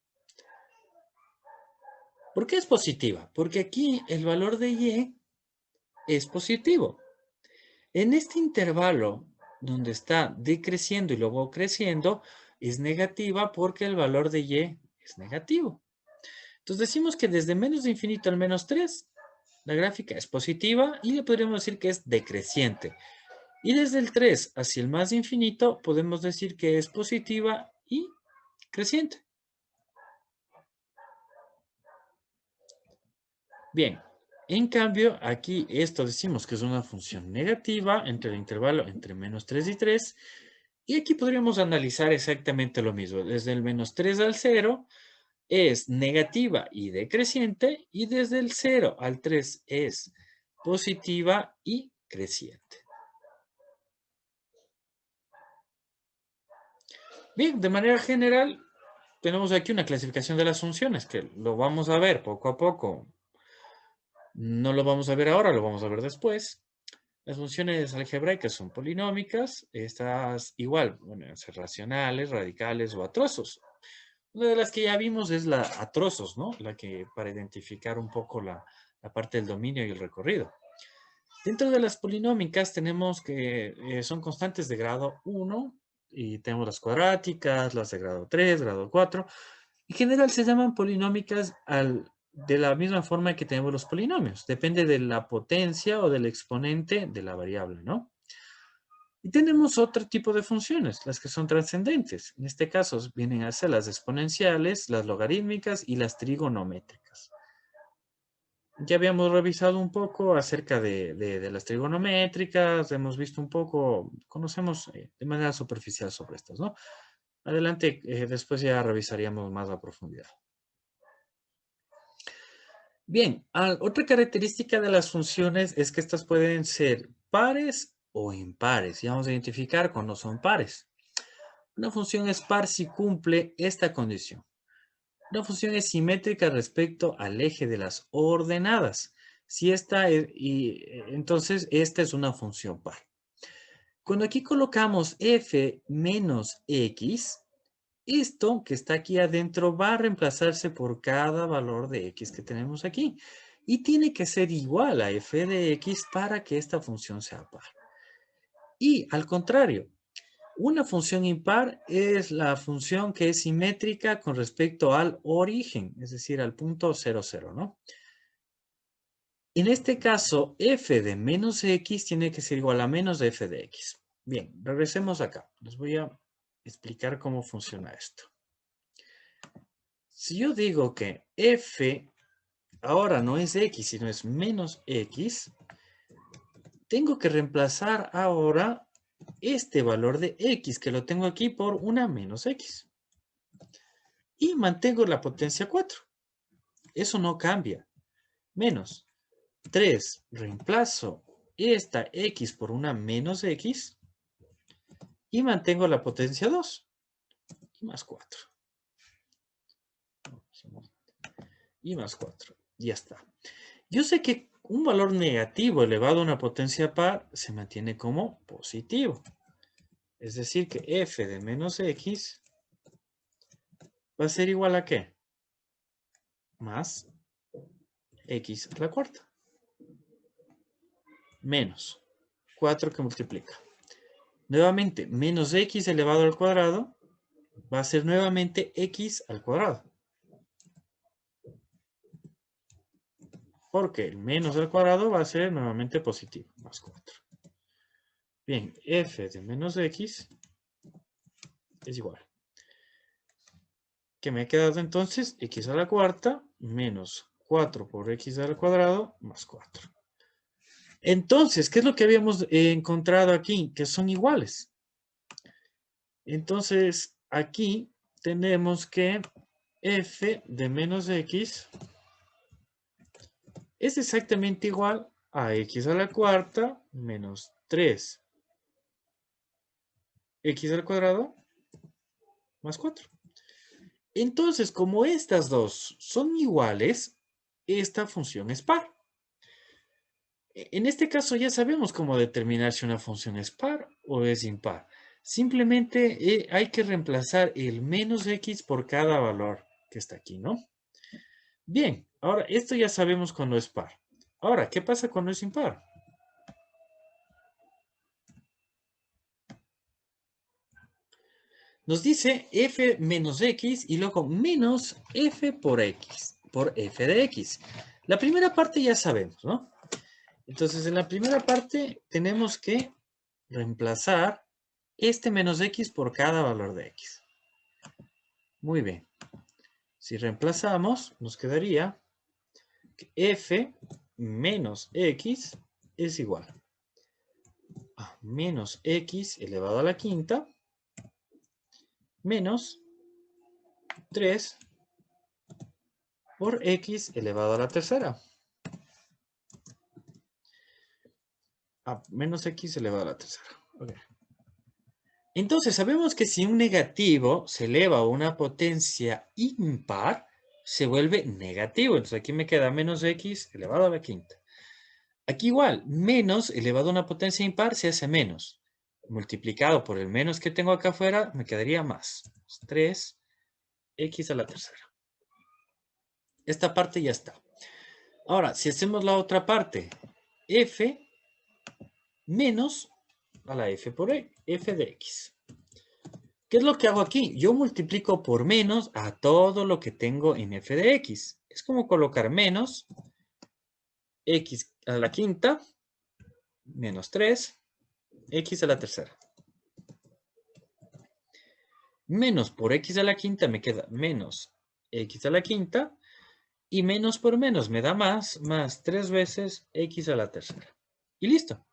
¿Por qué es positiva? Porque aquí el valor de y es positivo. En este intervalo donde está decreciendo y luego creciendo, es negativa porque el valor de y es negativo. Entonces decimos que desde menos de infinito al menos 3, la gráfica es positiva y le podríamos decir que es decreciente. Y desde el 3 hacia el más infinito podemos decir que es positiva y creciente. Bien, en cambio aquí esto decimos que es una función negativa entre el intervalo entre menos 3 y 3. Y aquí podríamos analizar exactamente lo mismo. Desde el menos 3 al 0 es negativa y decreciente, y desde el 0 al 3 es positiva y creciente. Bien, de manera general, tenemos aquí una clasificación de las funciones, que lo vamos a ver poco a poco. No lo vamos a ver ahora, lo vamos a ver después. Las funciones algebraicas son polinómicas, estas igual, bueno, ser racionales, radicales o atrozos. Una de las que ya vimos es la a trozos, ¿no? La que para identificar un poco la parte del dominio y el recorrido. Dentro de las polinómicas tenemos que son constantes de grado 1 y tenemos las cuadráticas, las de grado 3, grado 4. En general se llaman polinómicas de la misma forma que tenemos los polinomios. Depende de la potencia o del exponente de la variable, ¿no? Y tenemos otro tipo de funciones, las que son trascendentes. En este caso vienen a ser las exponenciales, las logarítmicas y las trigonométricas. Ya habíamos revisado un poco acerca de las trigonométricas, hemos visto un poco, conocemos de manera superficial sobre estas, ¿no? Adelante, después ya revisaríamos más a profundidad. Bien, otra característica de las funciones es que estas pueden ser pares o impares. Y vamos a identificar cuando son pares. Una función es par si cumple esta condición. Una función es simétrica respecto al eje de las ordenadas. Si entonces esta es una función par. Cuando aquí colocamos f menos x, esto que está aquí adentro va a reemplazarse por cada valor de x que tenemos aquí. Y tiene que ser igual a f de x para que esta función sea par. Y al contrario, una función impar es la función que es simétrica con respecto al origen, es decir, al punto 0, 0, ¿no? En este caso, f de menos x tiene que ser igual a menos de f de x. Bien, regresemos acá. Les voy a explicar cómo funciona esto. Si yo digo que f ahora no es x, sino es menos x, tengo que reemplazar ahora este valor de x, que lo tengo aquí, por una menos x. Y mantengo la potencia 4. Eso no cambia. Menos 3, reemplazo esta x por una menos x y mantengo la potencia 2. Y más 4. Y más 4. Ya está. Yo sé que un valor negativo elevado a una potencia par se mantiene como positivo. Es decir, que f de menos x va a ser igual a ¿qué? Más x a la cuarta. Menos 4 que multiplica. Nuevamente, menos x elevado al cuadrado va a ser nuevamente x al cuadrado. Porque el menos al cuadrado va a ser nuevamente positivo, más 4. Bien, f de menos x es igual. ¿Qué me ha quedado entonces? X a la cuarta menos 4 por x al cuadrado más 4. Entonces, ¿qué es lo que habíamos encontrado aquí? Que son iguales. Entonces, aquí tenemos que f de menos x es exactamente igual a x a la cuarta menos 3 x al cuadrado más 4. Entonces, como estas dos son iguales, esta función es par. En este caso ya sabemos cómo determinar si una función es par o es impar. Simplemente hay que reemplazar el menos x por cada valor que está aquí, ¿no? Bien, ahora esto ya sabemos cuando es par. Ahora, ¿qué pasa cuando es impar? nos dice f menos x y luego menos f por x, por f de x. La primera parte ya sabemos, ¿no? Entonces, en la primera parte tenemos que reemplazar este menos x por cada valor de x. Muy bien. Si reemplazamos, nos quedaría que f menos x es igual a menos x elevado a la quinta menos 3 por x elevado a la tercera. Menos x elevado a la tercera. Okay. Entonces, sabemos que si un negativo se eleva a una potencia impar, se vuelve negativo. Entonces, aquí me queda menos x elevado a la quinta. Aquí igual, menos elevado a una potencia impar se hace menos. Multiplicado por el menos que tengo acá afuera, me quedaría más. 3x a la tercera. Esta parte ya está. Ahora, si hacemos la otra parte, f menos a la f por f de x. ¿Qué es lo que hago aquí? Yo multiplico por menos a todo lo que tengo en f de x. Es como colocar menos x a la quinta menos 3 x a la tercera. Menos por x a la quinta me queda menos x a la quinta. Y menos por menos me da más 3 veces x a la tercera. Y listo.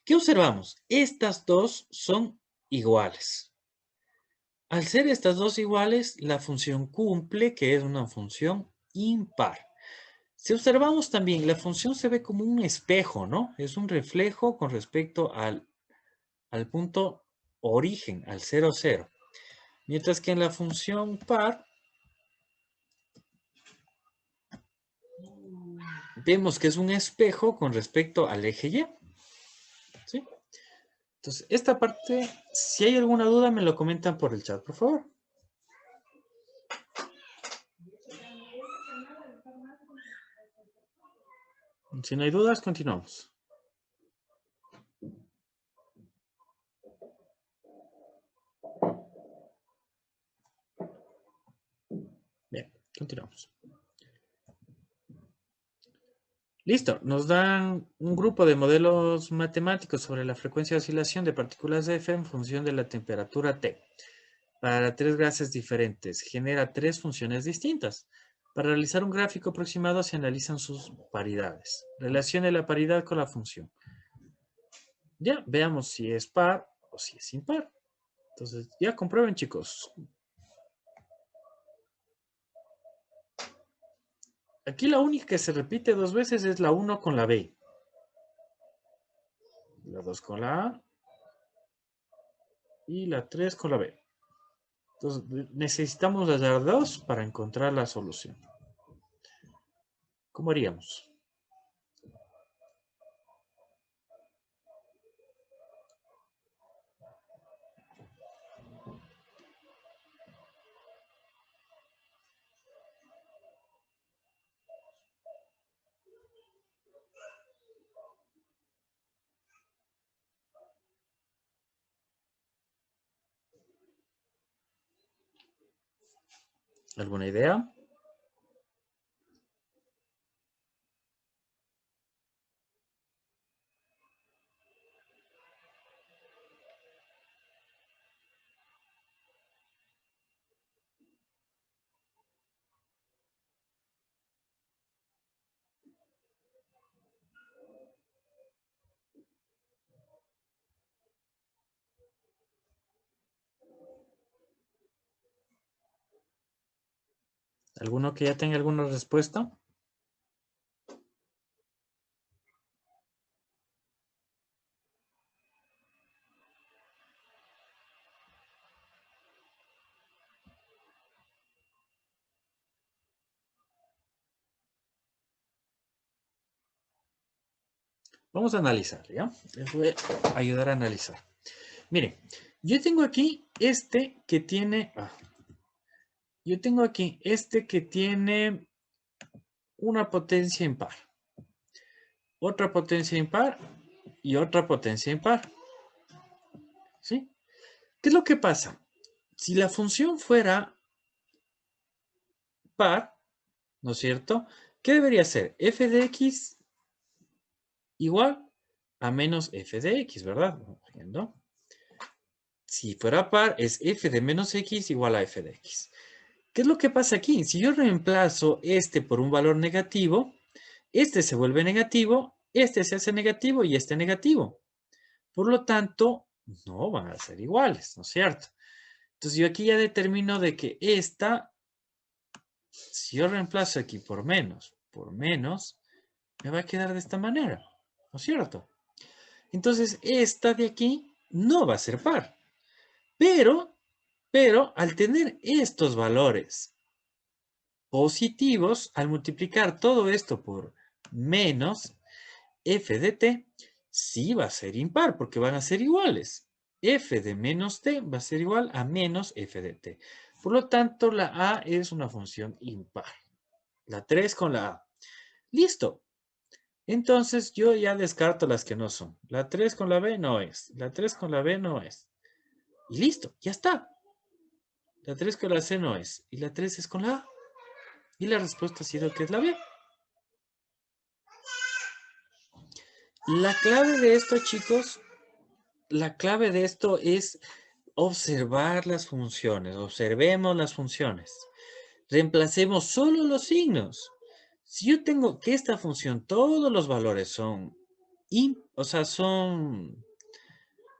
¿Qué observamos? Estas dos son iguales. Al ser estas dos iguales, la función cumple, que es una función impar. Si observamos también, la función se ve como un espejo, ¿no? Es un reflejo con respecto al punto origen, al 0, 0. Mientras que en la función par, vemos que es un espejo con respecto al eje Y. ¿Sí? Entonces, esta parte, si hay alguna duda, me lo comentan por el chat, por favor. Si no hay dudas, continuamos. Bien, continuamos. Listo, nos dan un grupo de modelos matemáticos sobre la frecuencia de oscilación de partículas F en función de la temperatura T. Para 3 gases diferentes, genera 3 funciones distintas. Para realizar un gráfico aproximado se analizan sus paridades. Relacione la paridad con la función. Ya, veamos si es par o si es impar. Entonces, ya comprueben, chicos. Aquí la única que se repite 2 veces es la 1 con la B. La 2 con la A. Y la 3 con la B. Entonces, necesitamos hallar 2 para encontrar la solución. ¿Cómo haríamos? ¿Alguna idea? ¿Alguno que ya tenga alguna respuesta? Vamos a analizar, ¿ya? Les voy a ayudar a analizar. Miren, yo tengo aquí este que tiene... yo tengo aquí este que tiene una potencia impar. Otra potencia impar y otra potencia impar. ¿Sí? ¿Qué es lo que pasa? Si la función fuera par, ¿no es cierto? ¿Qué debería ser? F de x igual a menos f de x, ¿verdad? ¿Entiendo? Si fuera par, es f de menos x igual a f de x. ¿Qué es lo que pasa aquí? Si yo reemplazo este por un valor negativo, este se vuelve negativo, este se hace negativo y este negativo. Por lo tanto, no van a ser iguales, ¿no es cierto? Entonces yo aquí ya determino de que esta, si yo reemplazo aquí por menos, me va a quedar de esta manera, ¿no es cierto? Entonces esta de aquí no va a ser par. Pero al tener estos valores positivos, al multiplicar todo esto por menos f de t, sí va a ser impar, porque van a ser iguales. F de menos t va a ser igual a menos f de t. Por lo tanto, la a es una función impar. La 3 con la a. Listo. Entonces, yo ya descarto las que no son. La 3 con la b no es. La 3 con la b no es. Y listo, ya está. La 3 con la c no es. Y la 3 es con la a. Y la respuesta ha sido que es la b. La clave de esto, chicos, la clave de esto es observar las funciones. Observemos las funciones. Reemplacemos solo los signos. Si yo tengo que esta función, todos los valores son, son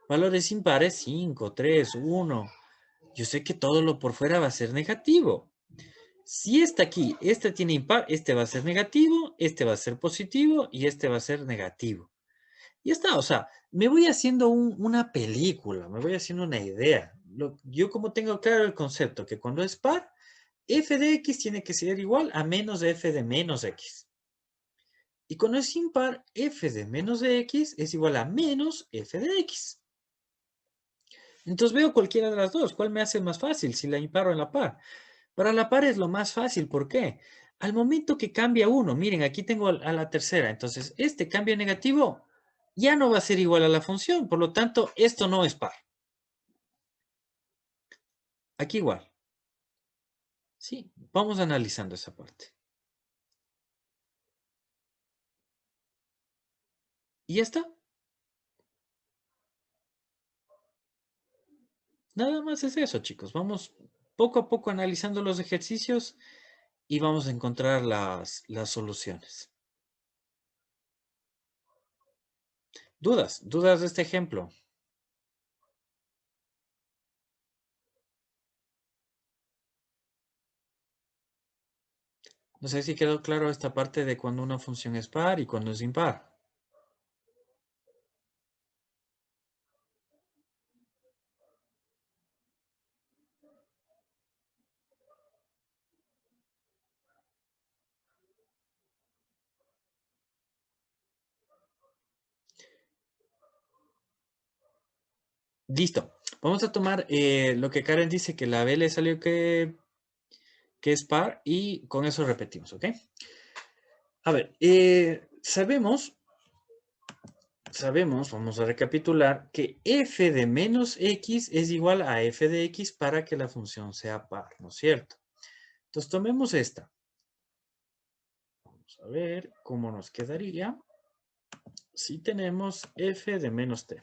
valores impares, 5, 3, 1. Yo sé que todo lo por fuera va a ser negativo. Si esta aquí, esta tiene impar, este va a ser negativo, este va a ser positivo y este va a ser negativo. Ya está, o sea, me voy haciendo una película, me voy haciendo una idea. Yo como tengo claro el concepto que cuando es par, f de x tiene que ser igual a menos f de menos x. Y cuando es impar, f de menos de x es igual a menos f de x. Entonces veo cualquiera de las dos. ¿Cuál me hace más fácil? Si la impar o en la par. Para la par es lo más fácil. ¿Por qué? Al momento que cambia uno, miren, aquí tengo a la tercera. Entonces, este cambio negativo ya no va a ser igual a la función. Por lo tanto, esto no es par. Aquí igual. Sí, vamos analizando esa parte. Y ya está. Nada más es eso, chicos. Vamos poco a poco analizando los ejercicios y vamos a encontrar las soluciones. ¿Dudas? ¿Dudas de este ejemplo? No sé si quedó claro esta parte de cuando una función es par y cuando es impar. Listo. Vamos a tomar lo que Karen dice, que la B le salió que es par y con eso repetimos, ¿ok? A ver, sabemos, vamos a recapitular, que f de menos x es igual a f de x para que la función sea par, ¿no es cierto? Entonces tomemos esta. Vamos a ver cómo nos quedaría si tenemos f de menos t.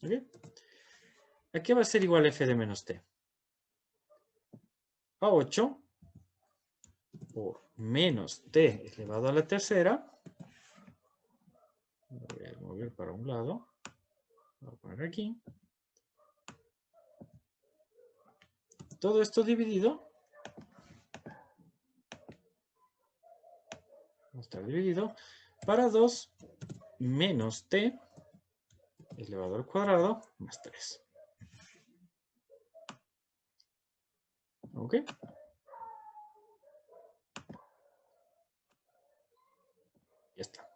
¿Ok? ¿A qué va a ser igual f de menos t? A 8 por menos t elevado a la tercera. Voy a mover para un lado. Voy a poner aquí. Todo esto dividido. Va a estar dividido para 2 menos t elevado al cuadrado más 3. ¿Ok? Ya está.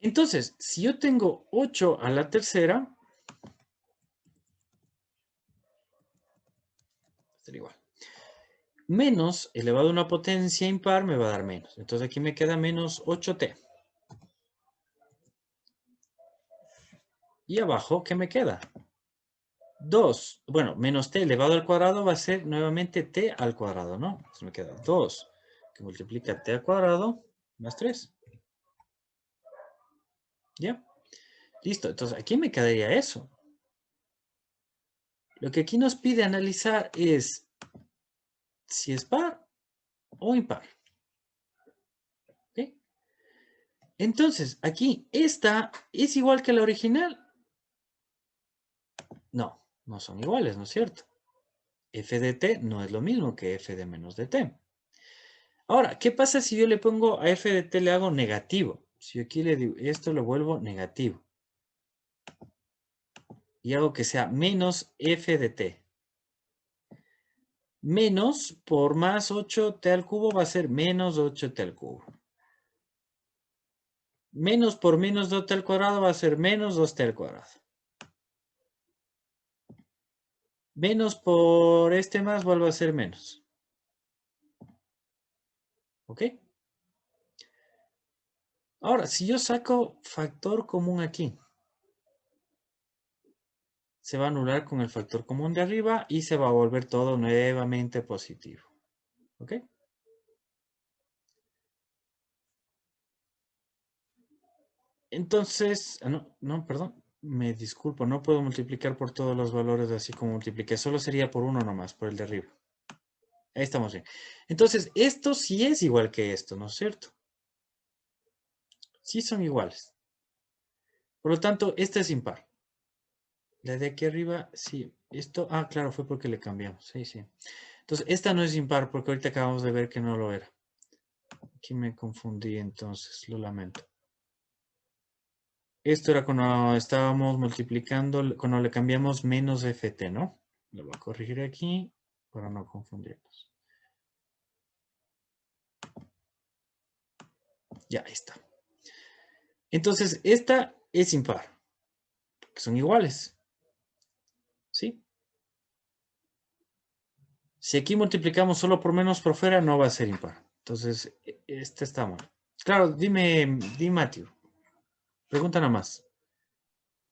Entonces, si yo tengo 8 a la tercera, va a ser igual. Menos elevado a una potencia impar me va a dar menos. Entonces aquí me queda menos 8t. Y abajo, ¿qué me queda? 2. Bueno, menos t elevado al cuadrado va a ser nuevamente t al cuadrado, ¿no? Entonces me queda 2 que multiplica t al cuadrado más 3. ¿Ya? Listo. Entonces, aquí me quedaría eso. Lo que aquí nos pide analizar es si es par o impar. ¿Ok? Entonces, aquí, esta es igual que la original. No, no son iguales, ¿no es cierto? F de t no es lo mismo que f de menos de t. Ahora, ¿qué pasa si yo le pongo a f de t le hago negativo? Si yo aquí le digo, esto lo vuelvo negativo. Y hago que sea menos f de t. Menos por más 8t al cubo va a ser menos 8t al cubo. Menos por menos 2t al cuadrado va a ser menos 2t al cuadrado. Menos por este más vuelve a ser menos. ¿Ok? Ahora, si yo saco factor común aquí, se va a anular con el factor común de arriba y se va a volver todo nuevamente positivo. ¿Ok? Entonces, perdón, me disculpo, no puedo multiplicar por todos los valores así como multipliqué, solo sería por uno nomás, por el de arriba. Ahí estamos bien. Entonces, esto sí es igual que esto, ¿no es cierto? Sí son iguales. Por lo tanto, esta es impar. La de aquí arriba, sí. Esto, claro, fue porque le cambiamos. Sí, sí. Entonces, esta no es impar porque ahorita acabamos de ver que no lo era. Aquí me confundí entonces, lo lamento. Esto era cuando estábamos multiplicando, cuando le cambiamos menos ft, ¿no? Lo voy a corregir aquí para no confundirnos. Ya, ahí está. Entonces, esta es impar, porque son iguales. ¿Sí? Si aquí multiplicamos solo por menos por fuera, no va a ser impar. Entonces, este está mal. Claro, dime, Matthew. Pregunta nada más.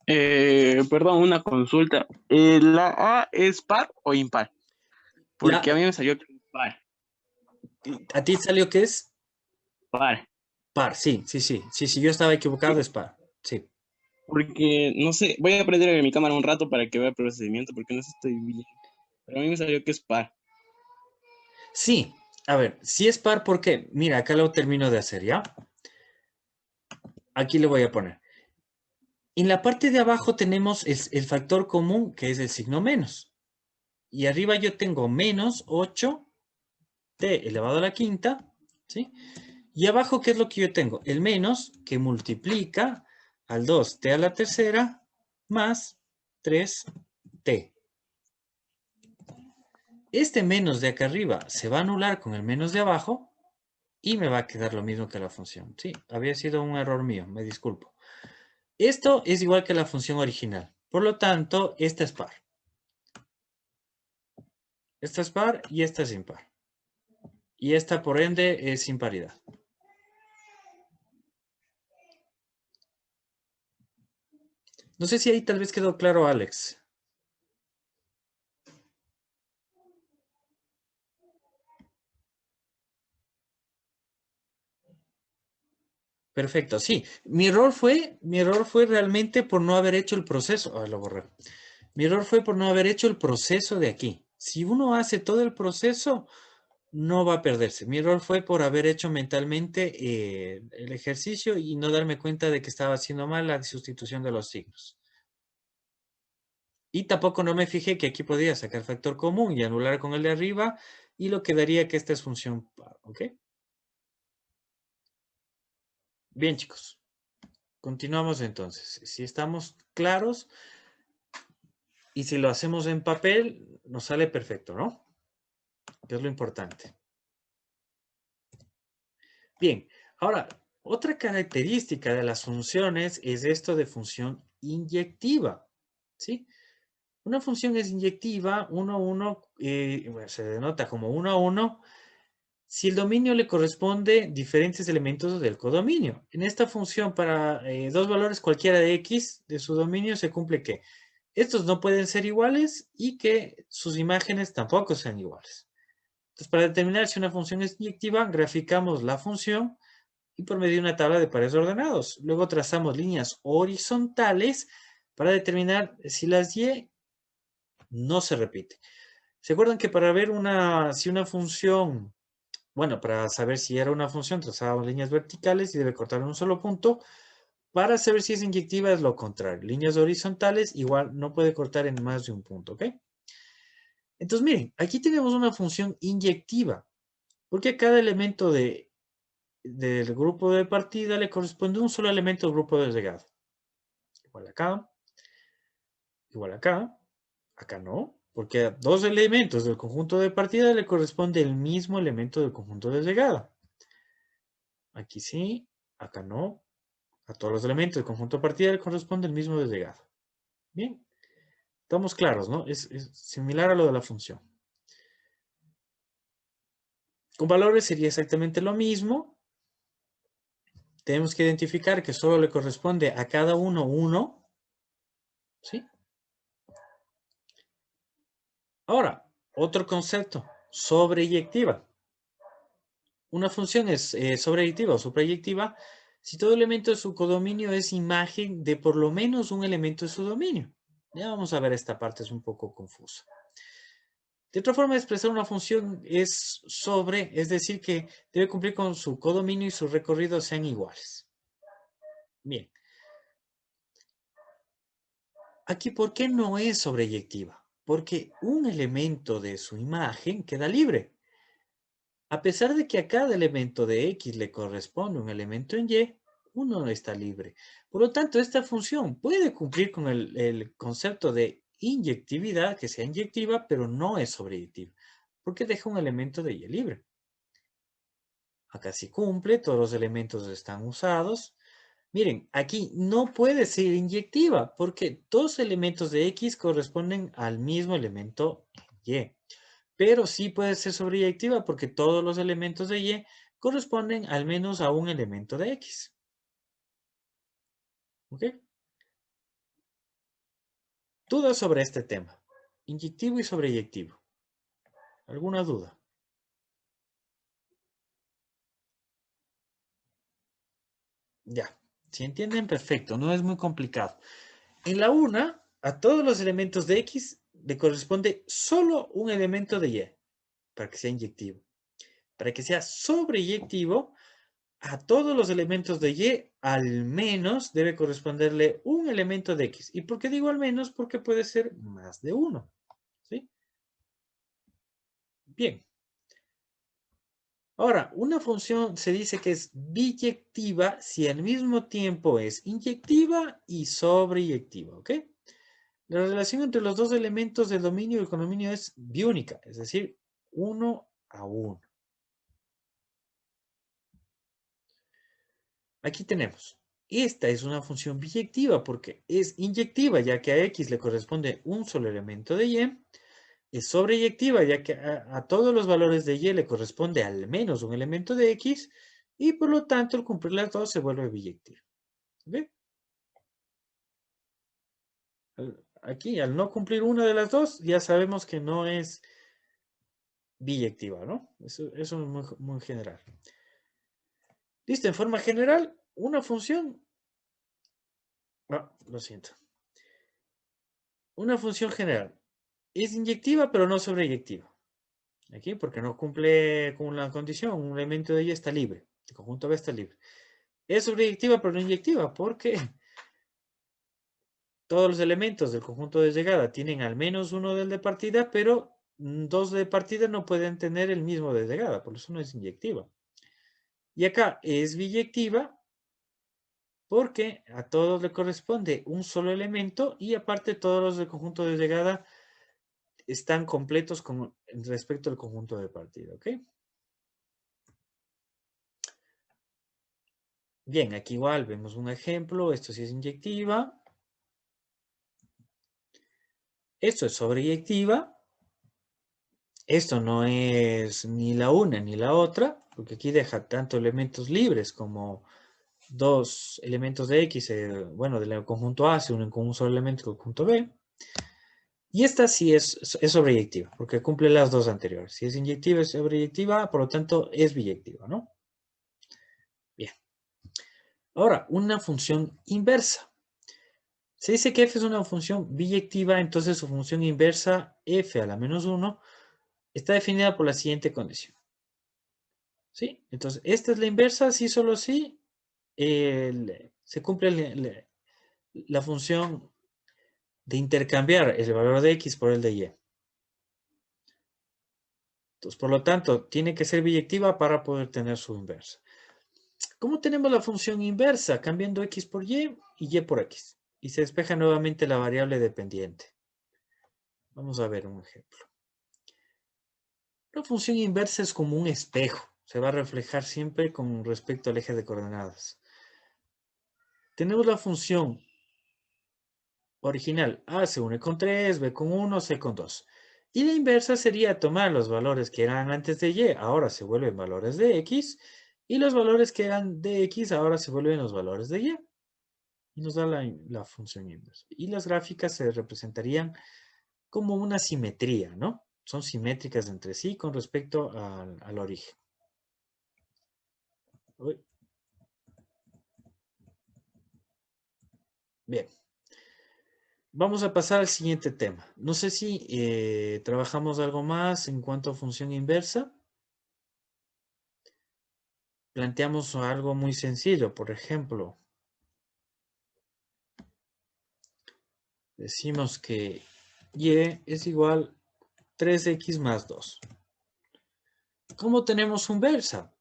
Perdón, una consulta. ¿La A es par o impar? Porque a mí me salió que es par. ¿A ti salió que es? Par. Par, sí, sí, sí. Sí, sí, yo estaba equivocado, es par. Sí. Porque, no sé, voy a prender mi cámara un rato para que vea el procedimiento, porque no sé si estoy bien. Pero a mí me salió que es par. Sí. A ver, si es par, ¿por qué? Mira, acá lo termino de hacer, ¿ya? Aquí le voy a poner. En la parte de abajo tenemos el factor común, que es el signo menos. Y arriba yo tengo menos 8t elevado a la quinta, ¿sí? Y abajo, ¿qué es lo que yo tengo? El menos que multiplica al 2t a la tercera más 3t. Este menos de acá arriba se va a anular con el menos de abajo y me va a quedar lo mismo que la función. Sí, había sido un error mío, me disculpo. Esto es igual que la función original. Por lo tanto, esta es par. Esta es par y esta es impar. Y esta, por ende, es imparidad. No sé si ahí tal vez quedó claro, Alex. Perfecto, sí. Mi error fue realmente por no haber hecho el proceso. Lo borré. Mi error fue por no haber hecho el proceso de aquí. Si uno hace todo el proceso, no va a perderse. Mi error fue por haber hecho mentalmente el ejercicio y no darme cuenta de que estaba haciendo mal la sustitución de los signos. Y tampoco no me fijé que aquí podía sacar factor común y anular con el de arriba y lo que daría que esta es función par, ¿ok? Bien, chicos. Continuamos entonces. Si estamos claros y si lo hacemos en papel, nos sale perfecto, ¿no? Que es lo importante. Bien, ahora, otra característica de las funciones es esto de función inyectiva, ¿sí? Una función es inyectiva, 1, 1, bueno, se denota como 1, 1, si el dominio le corresponde diferentes elementos del codominio. En esta función, para dos valores cualquiera de x de su dominio, se cumple que estos no pueden ser iguales y que sus imágenes tampoco sean iguales. Entonces, para determinar si una función es inyectiva, graficamos la función y por medio de una tabla de pares ordenados. Luego trazamos líneas horizontales para determinar si las y no se repiten. ¿Se acuerdan que para ver si una función, bueno, para saber si era una función, trazábamos líneas verticales y debe cortar en un solo punto? Para saber si es inyectiva es lo contrario. Líneas horizontales igual no puede cortar en más de un punto, ¿ok? Entonces, miren, aquí tenemos una función inyectiva, porque a cada elemento del grupo de partida le corresponde un solo elemento del grupo de llegada. Igual acá, acá no, porque a dos elementos del conjunto de partida le corresponde el mismo elemento del conjunto de llegada. Aquí sí, acá no. A todos los elementos del conjunto de partida le corresponde el mismo de llegada. Bien, estamos claros, ¿no? Es similar a lo de la función. Con valores sería exactamente lo mismo. Tenemos que identificar que solo le corresponde a cada uno, ¿sí? Ahora, otro concepto, sobreyectiva. Una función es sobreyectiva o suprayectiva si todo elemento de su codominio es imagen de por lo menos un elemento de su dominio. Ya vamos a ver esta parte, es un poco confusa. De otra forma de expresar una función es es decir, que debe cumplir con su codominio y sus recorridos sean iguales. Bien. Aquí, ¿por qué no es sobreyectiva? Porque un elemento de su imagen queda libre. A pesar de que a cada elemento de X le corresponde un elemento en Y, uno no está libre. Por lo tanto, esta función puede cumplir con el concepto de inyectividad, que sea inyectiva, pero no es sobreyectiva, porque deja un elemento de Y libre. Acá sí cumple, todos los elementos están usados. Miren, aquí no puede ser inyectiva, porque dos elementos de X corresponden al mismo elemento Y. Pero sí puede ser sobreyectiva porque todos los elementos de Y corresponden al menos a un elemento de X. ¿Ok? Dudas sobre este tema. Inyectivo y sobreyectivo. ¿Alguna duda? Ya. Si entienden, perfecto. No es muy complicado. En la una, a todos los elementos de X le corresponde solo un elemento de Y para que sea inyectivo. Para que sea sobreyectivo, a todos los elementos de Y, al menos debe corresponderle un elemento de X. ¿Y por qué digo al menos? Porque puede ser más de uno. ¿Sí? Bien. Ahora, una función se dice que es biyectiva si al mismo tiempo es inyectiva y sobreyectiva. ¿Ok? La relación entre los dos elementos del dominio y el codominio es biúnica, es decir, 1:1. Aquí tenemos. Esta es una función biyectiva porque es inyectiva, ya que a X le corresponde un solo elemento de Y. Es sobreyectiva, ya que a todos los valores de Y le corresponde al menos un elemento de X. Y por lo tanto, al cumplir las dos, se vuelve biyectiva. ¿Ve? Aquí, al no cumplir una de las dos, ya sabemos que no es biyectiva, ¿no? Eso es muy, muy general. Listo, en forma general, una función... No, lo siento. Una función general es inyectiva, pero no sobreyectiva. Aquí, porque no cumple con la condición, un elemento de ella está libre. El conjunto B está libre. Es sobreyectiva, pero no inyectiva, porque todos los elementos del conjunto de llegada tienen al menos uno del de partida, pero dos de partida no pueden tener el mismo de llegada, por eso no es inyectiva. Y acá es biyectiva, porque a todos le corresponde un solo elemento y aparte todos los del conjunto de llegada están completos con respecto al conjunto de partida, ¿ok? Bien, aquí igual vemos un ejemplo, esto sí es inyectiva, esto es sobreyectiva, Esto no es ni la una ni la otra, porque aquí deja tanto elementos libres como dos elementos de X, bueno, del conjunto A se unen con un solo elemento del conjunto B. Y esta sí es sobreyectiva, porque cumple las dos anteriores. Si es inyectiva, es sobreyectiva, por lo tanto es biyectiva, ¿no? Bien. Ahora, una función inversa. Se dice que f es una función biyectiva, entonces su función inversa, f a la menos 1, está definida por la siguiente condición. ¿Sí? Entonces, esta es la inversa, sí, solo sí, se cumple la función de intercambiar el valor de x por el de y. Entonces, por lo tanto, tiene que ser biyectiva para poder tener su inversa. ¿Cómo tenemos la función inversa? Cambiando x por y por x. Y se despeja nuevamente la variable dependiente. Vamos a ver un ejemplo. La función inversa es como un espejo. Se va a reflejar siempre con respecto al eje de coordenadas. Tenemos la función original. A se une con 3, B con 1, C con 2. Y la inversa sería tomar los valores que eran antes de y, ahora se vuelven valores de x. Y los valores que eran de x, ahora se vuelven los valores de y. Y nos da la función inversa. Y las gráficas se representarían como una simetría, ¿no? Son simétricas entre sí con respecto al origen. Uy. Bien. Vamos a pasar al siguiente tema. No sé si trabajamos algo más en cuanto a función inversa. Planteamos algo muy sencillo. Por ejemplo, decimos que y es igual 3x más 2. ¿Cómo tenemos inversa?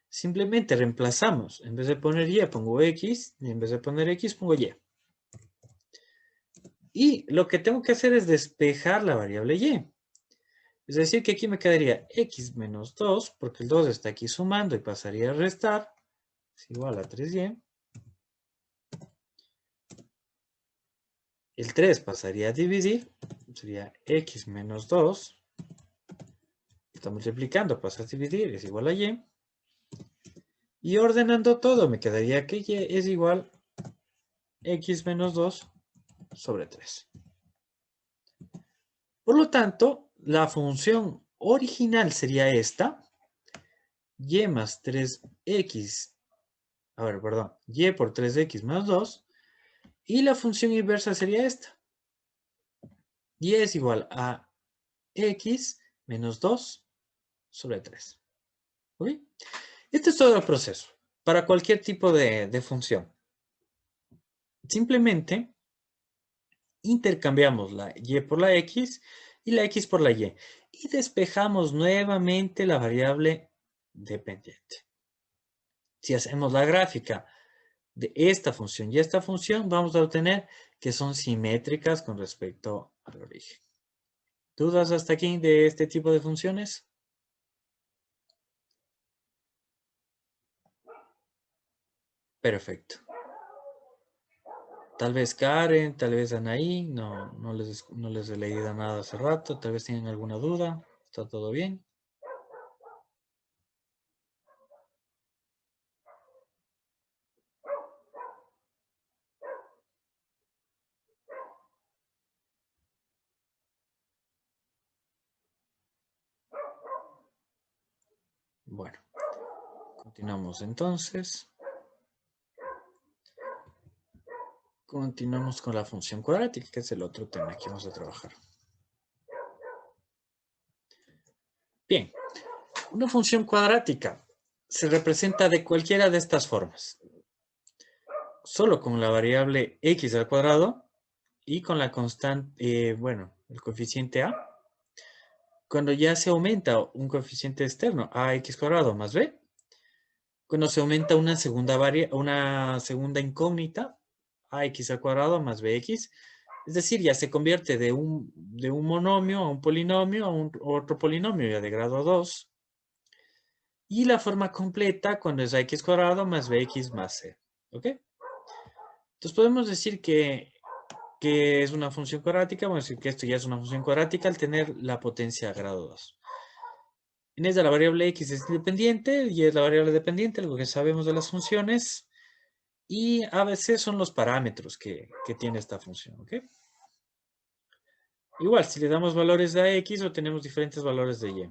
Simplemente reemplazamos. En vez de poner y, pongo x. Y en vez de poner x, pongo y. Y lo que tengo que hacer es despejar la variable y. Es decir, que aquí me quedaría x menos 2, porque el 2 está aquí sumando y pasaría a restar. Es igual a 3y. El 3 pasaría a dividir. Sería x menos 2. Está multiplicando, pasa a dividir, es igual a y. Y ordenando todo, me quedaría que y es igual a x menos 2 sobre 3. Por lo tanto, la función original sería esta. Y más 3x. A ver, perdón. Y por 3x más 2. Y la función inversa sería esta. Y es igual a x menos 2 sobre 3. ¿Ok? Este es todo el proceso para cualquier tipo de función. Simplemente intercambiamos la y por la x y la x por la y. Y despejamos nuevamente la variable dependiente. Si hacemos la gráfica de esta función y esta función, vamos a obtener que son simétricas con respecto al origen. ¿Dudas hasta aquí de este tipo de funciones? Perfecto. Tal vez Karen, tal vez Anaí, no les he leído nada hace rato, tal vez tienen alguna duda. ¿Está todo bien? Bueno, continuamos entonces. Continuamos con la función cuadrática, que es el otro tema que vamos a trabajar. Bien, una función cuadrática se representa de cualquiera de estas formas. Solo con la variable x al cuadrado y con la constante, el coeficiente a. Cuando ya se aumenta un coeficiente externo, ax cuadrado más b. Cuando se aumenta una segunda incógnita, ax al cuadrado más bx. Es decir, ya se convierte de un monomio a un polinomio, a otro polinomio ya de grado 2. Y la forma completa cuando es ax cuadrado más bx más c. ¿Ok? Entonces podemos decir que es una función cuadrática. Vamos a decir que esto ya es una función cuadrática al tener la potencia a grado 2. En esta la variable x es independiente, y es la variable dependiente, algo que sabemos de las funciones. Y ABC son los parámetros que tiene esta función, ¿ok? Igual, si le damos valores a x, obtenemos diferentes valores de y.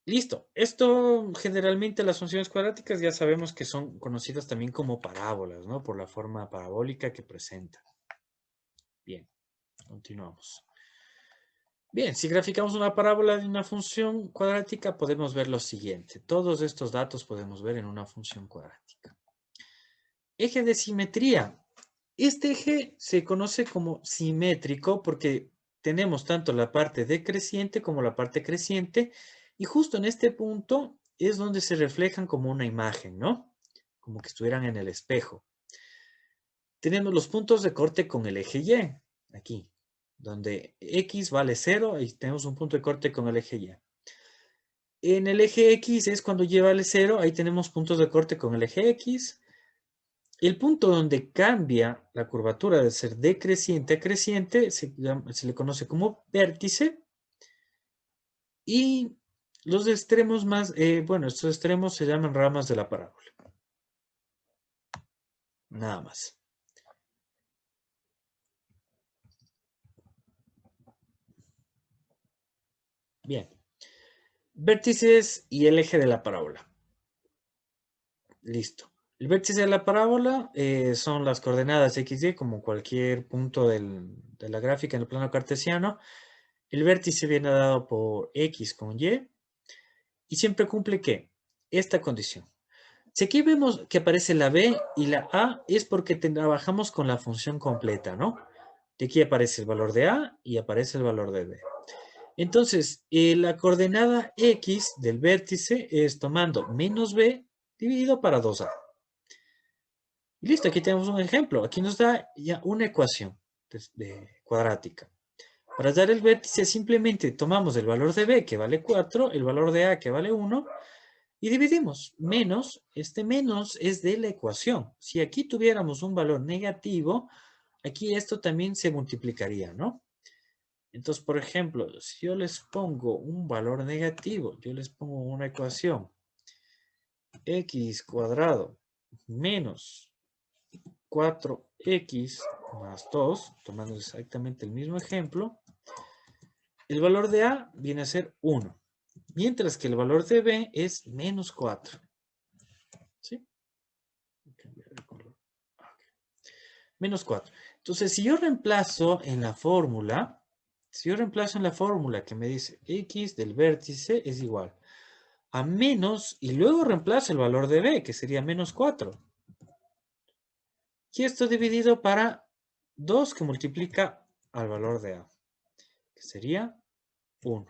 Listo. Esto, generalmente, las funciones cuadráticas ya sabemos que son conocidas también como parábolas, ¿no? Por la forma parabólica que presentan. Bien, continuamos. Bien, si graficamos una parábola de una función cuadrática, podemos ver lo siguiente. Todos estos datos podemos ver en una función cuadrática. Eje de simetría. Este eje se conoce como simétrico porque tenemos tanto la parte decreciente como la parte creciente, y justo en este punto es donde se reflejan como una imagen, ¿no? Como que estuvieran en el espejo. Tenemos los puntos de corte con el eje Y, aquí, donde X vale 0 y tenemos un punto de corte con el eje Y. En el eje X es cuando Y vale 0, ahí tenemos puntos de corte con el eje X. El punto donde cambia la curvatura de ser decreciente a creciente se le conoce como vértice. Y los extremos más, bueno, estos extremos se llaman ramas de la parábola. Nada más. Bien. Vértices y el eje de la parábola. Listo. El vértice de la parábola son las coordenadas x, y, como cualquier punto de la gráfica en el plano cartesiano. El vértice viene dado por x con y. Y siempre cumple, ¿qué? Esta condición. Si aquí vemos que aparece la b y la a, es porque trabajamos con la función completa, ¿no? De aquí aparece el valor de a y aparece el valor de b. Entonces, la coordenada x del vértice es tomando menos b dividido para 2a. Y listo, aquí tenemos un ejemplo. Aquí nos da ya una ecuación cuadrática. Para dar el vértice simplemente tomamos el valor de b, que vale 4, el valor de a, que vale 1, y dividimos. Menos, este menos es de la ecuación. Si aquí tuviéramos un valor negativo, aquí esto también se multiplicaría, ¿no? Entonces, por ejemplo, si yo les pongo un valor negativo, yo les pongo una ecuación. X cuadrado menos 4x más 2, tomando exactamente el mismo ejemplo, el valor de a viene a ser 1, mientras que el valor de b es menos 4. ¿Sí? Menos 4. Entonces, si yo reemplazo en la fórmula, que me dice x del vértice es igual a menos, y luego reemplazo el valor de b, que sería menos 4. Y esto dividido para 2, que multiplica al valor de a, que sería 1.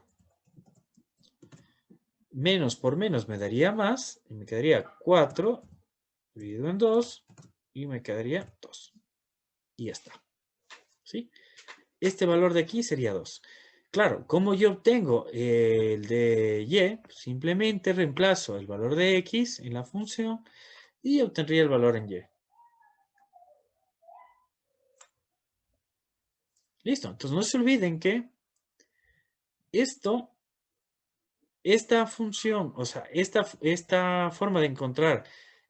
Menos por menos me daría más, y me quedaría 4 dividido en 2, y me quedaría 2. Y ya está. ¿Sí? Este valor de aquí sería 2. Claro, como yo obtengo el de y, simplemente reemplazo el valor de x en la función y obtendría el valor en y. Listo, entonces no se olviden que esta función, o sea, esta forma de encontrar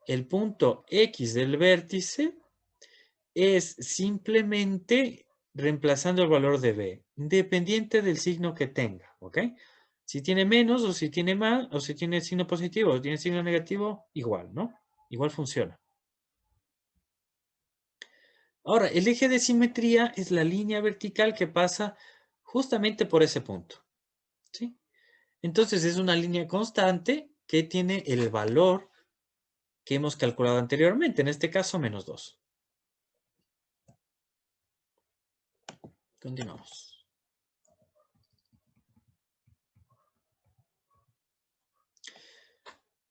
el punto x del vértice es simplemente reemplazando el valor de b, independiente del signo que tenga, ¿ok? Si tiene menos, o si tiene más, o si tiene signo positivo, o tiene signo negativo, igual, ¿no? Igual funciona. Ahora, el eje de simetría es la línea vertical que pasa justamente por ese punto, ¿sí? Entonces es una línea constante que tiene el valor que hemos calculado anteriormente, en este caso menos 2. Continuamos.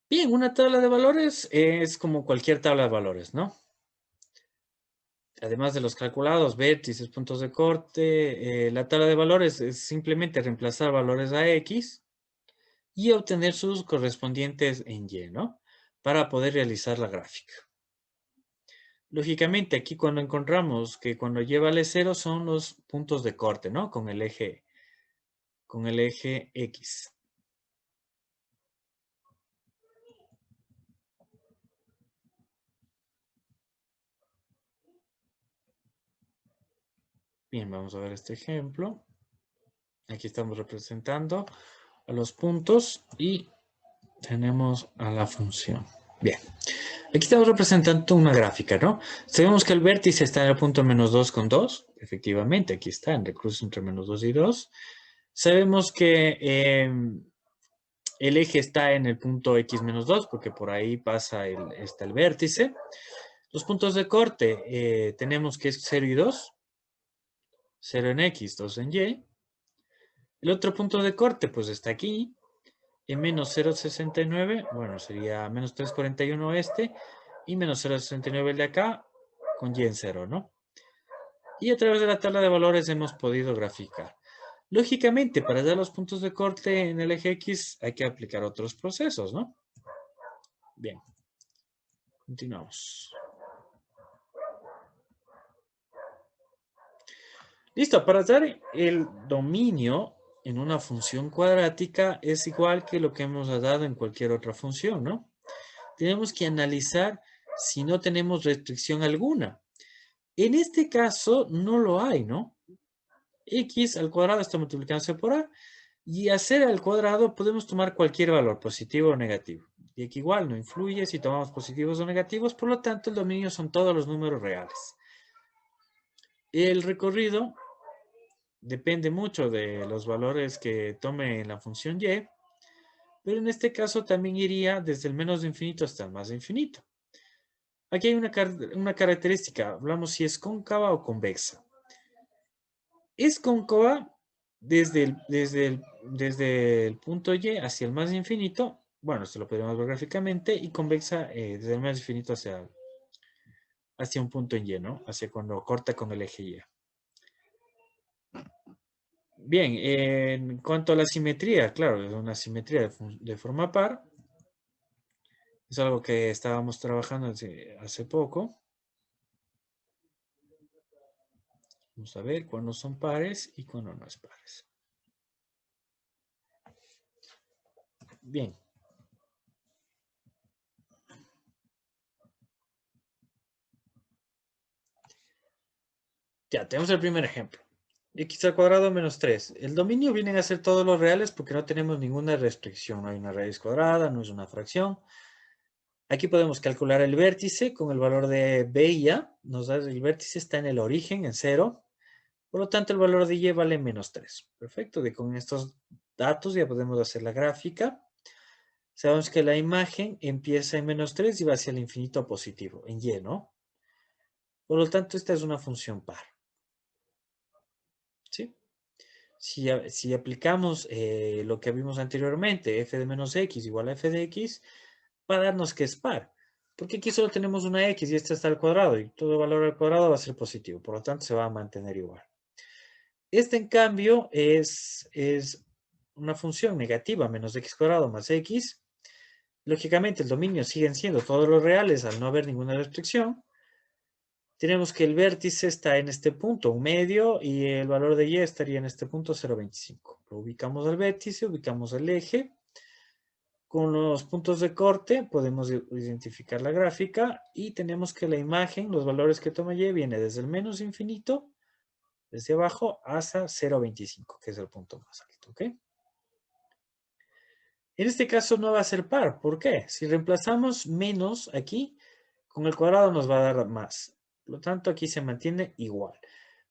Bien, una tabla de valores es como cualquier tabla de valores, ¿no? Además de los calculados, vértices, puntos de corte, la tabla de valores es simplemente reemplazar valores a x y obtener sus correspondientes en y, ¿no? Para poder realizar la gráfica. Lógicamente, aquí cuando encontramos que cuando y vale 0 son los puntos de corte, ¿no? Con el eje con el eje X. Bien, vamos a ver este ejemplo. Aquí estamos representando a los puntos y tenemos a la función. Bien, aquí estamos representando una gráfica, ¿no? Sabemos que el vértice está en el punto -2 con 2. Efectivamente, aquí está, en el cruce entre -2 y 2. Sabemos que el eje está en el punto X menos 2, porque por ahí está el vértice. Los puntos de corte tenemos que es 0 y 2. 0 en X, 2 en Y. El otro punto de corte, pues está aquí, en menos 0,69, bueno, sería menos 341 este, y menos 0,69 el de acá, con Y en 0, ¿no? Y a través de la tabla de valores hemos podido graficar. Lógicamente, para dar los puntos de corte en el eje X hay que aplicar otros procesos, ¿no? Bien, continuamos. Listo, para dar el dominio en una función cuadrática es igual que lo que hemos dado en cualquier otra función, ¿no? Tenemos que analizar si no tenemos restricción alguna. En este caso no lo hay, ¿no? X al cuadrado está multiplicándose por A y a C al cuadrado podemos tomar cualquier valor, positivo o negativo. Y aquí igual no influye si tomamos positivos o negativos, por lo tanto el dominio son todos los números reales. El recorrido depende mucho de los valores que tome la función y, pero en este caso también iría desde el menos de infinito hasta el más de infinito. Aquí hay una característica, hablamos si es cóncava o convexa. Es cóncava desde el punto y hacia el más infinito, bueno, esto lo podemos ver gráficamente, y convexa desde el más infinito hacia un punto en y, ¿no? Hacia cuando corta con el eje y. Bien, en cuanto a la simetría, claro, es una simetría de forma par. Es algo que estábamos trabajando hace poco. Vamos a ver cuándo son pares y cuándo no es pares. Bien. Ya, tenemos el primer ejemplo. X al cuadrado menos 3. El dominio vienen a ser todos los reales porque no tenemos ninguna restricción. No hay una raíz cuadrada, no es una fracción. Aquí podemos calcular el vértice con el valor de B y A. Nos da el vértice está en el origen, en 0. Por lo tanto, el valor de Y vale menos 3. Perfecto. Con estos datos ya podemos hacer la gráfica. Sabemos que la imagen empieza en menos 3 y va hacia el infinito positivo, en Y, ¿no? Por lo tanto, esta es una función par. ¿Sí? Si aplicamos lo que vimos anteriormente, f de menos x igual a f de x, va a darnos que es par. Porque aquí solo tenemos una x y esta está al cuadrado, y todo valor al cuadrado va a ser positivo. Por lo tanto, se va a mantener igual. Este, en cambio, es una función negativa, menos x cuadrado más x. Lógicamente, el dominio siguen siendo todos los reales al no haber ninguna restricción. Tenemos que el vértice está en este punto, un medio, y el valor de y estaría en este punto 0,25. Lo ubicamos al vértice, ubicamos el eje. Con los puntos de corte podemos identificar la gráfica y tenemos que la imagen, los valores que toma y, viene desde el menos infinito, desde abajo, hasta 0,25, que es el punto más alto, ¿ok? En este caso no va a ser par. ¿Por qué? Si reemplazamos menos aquí, con el cuadrado nos va a dar más. Por lo tanto, aquí se mantiene igual.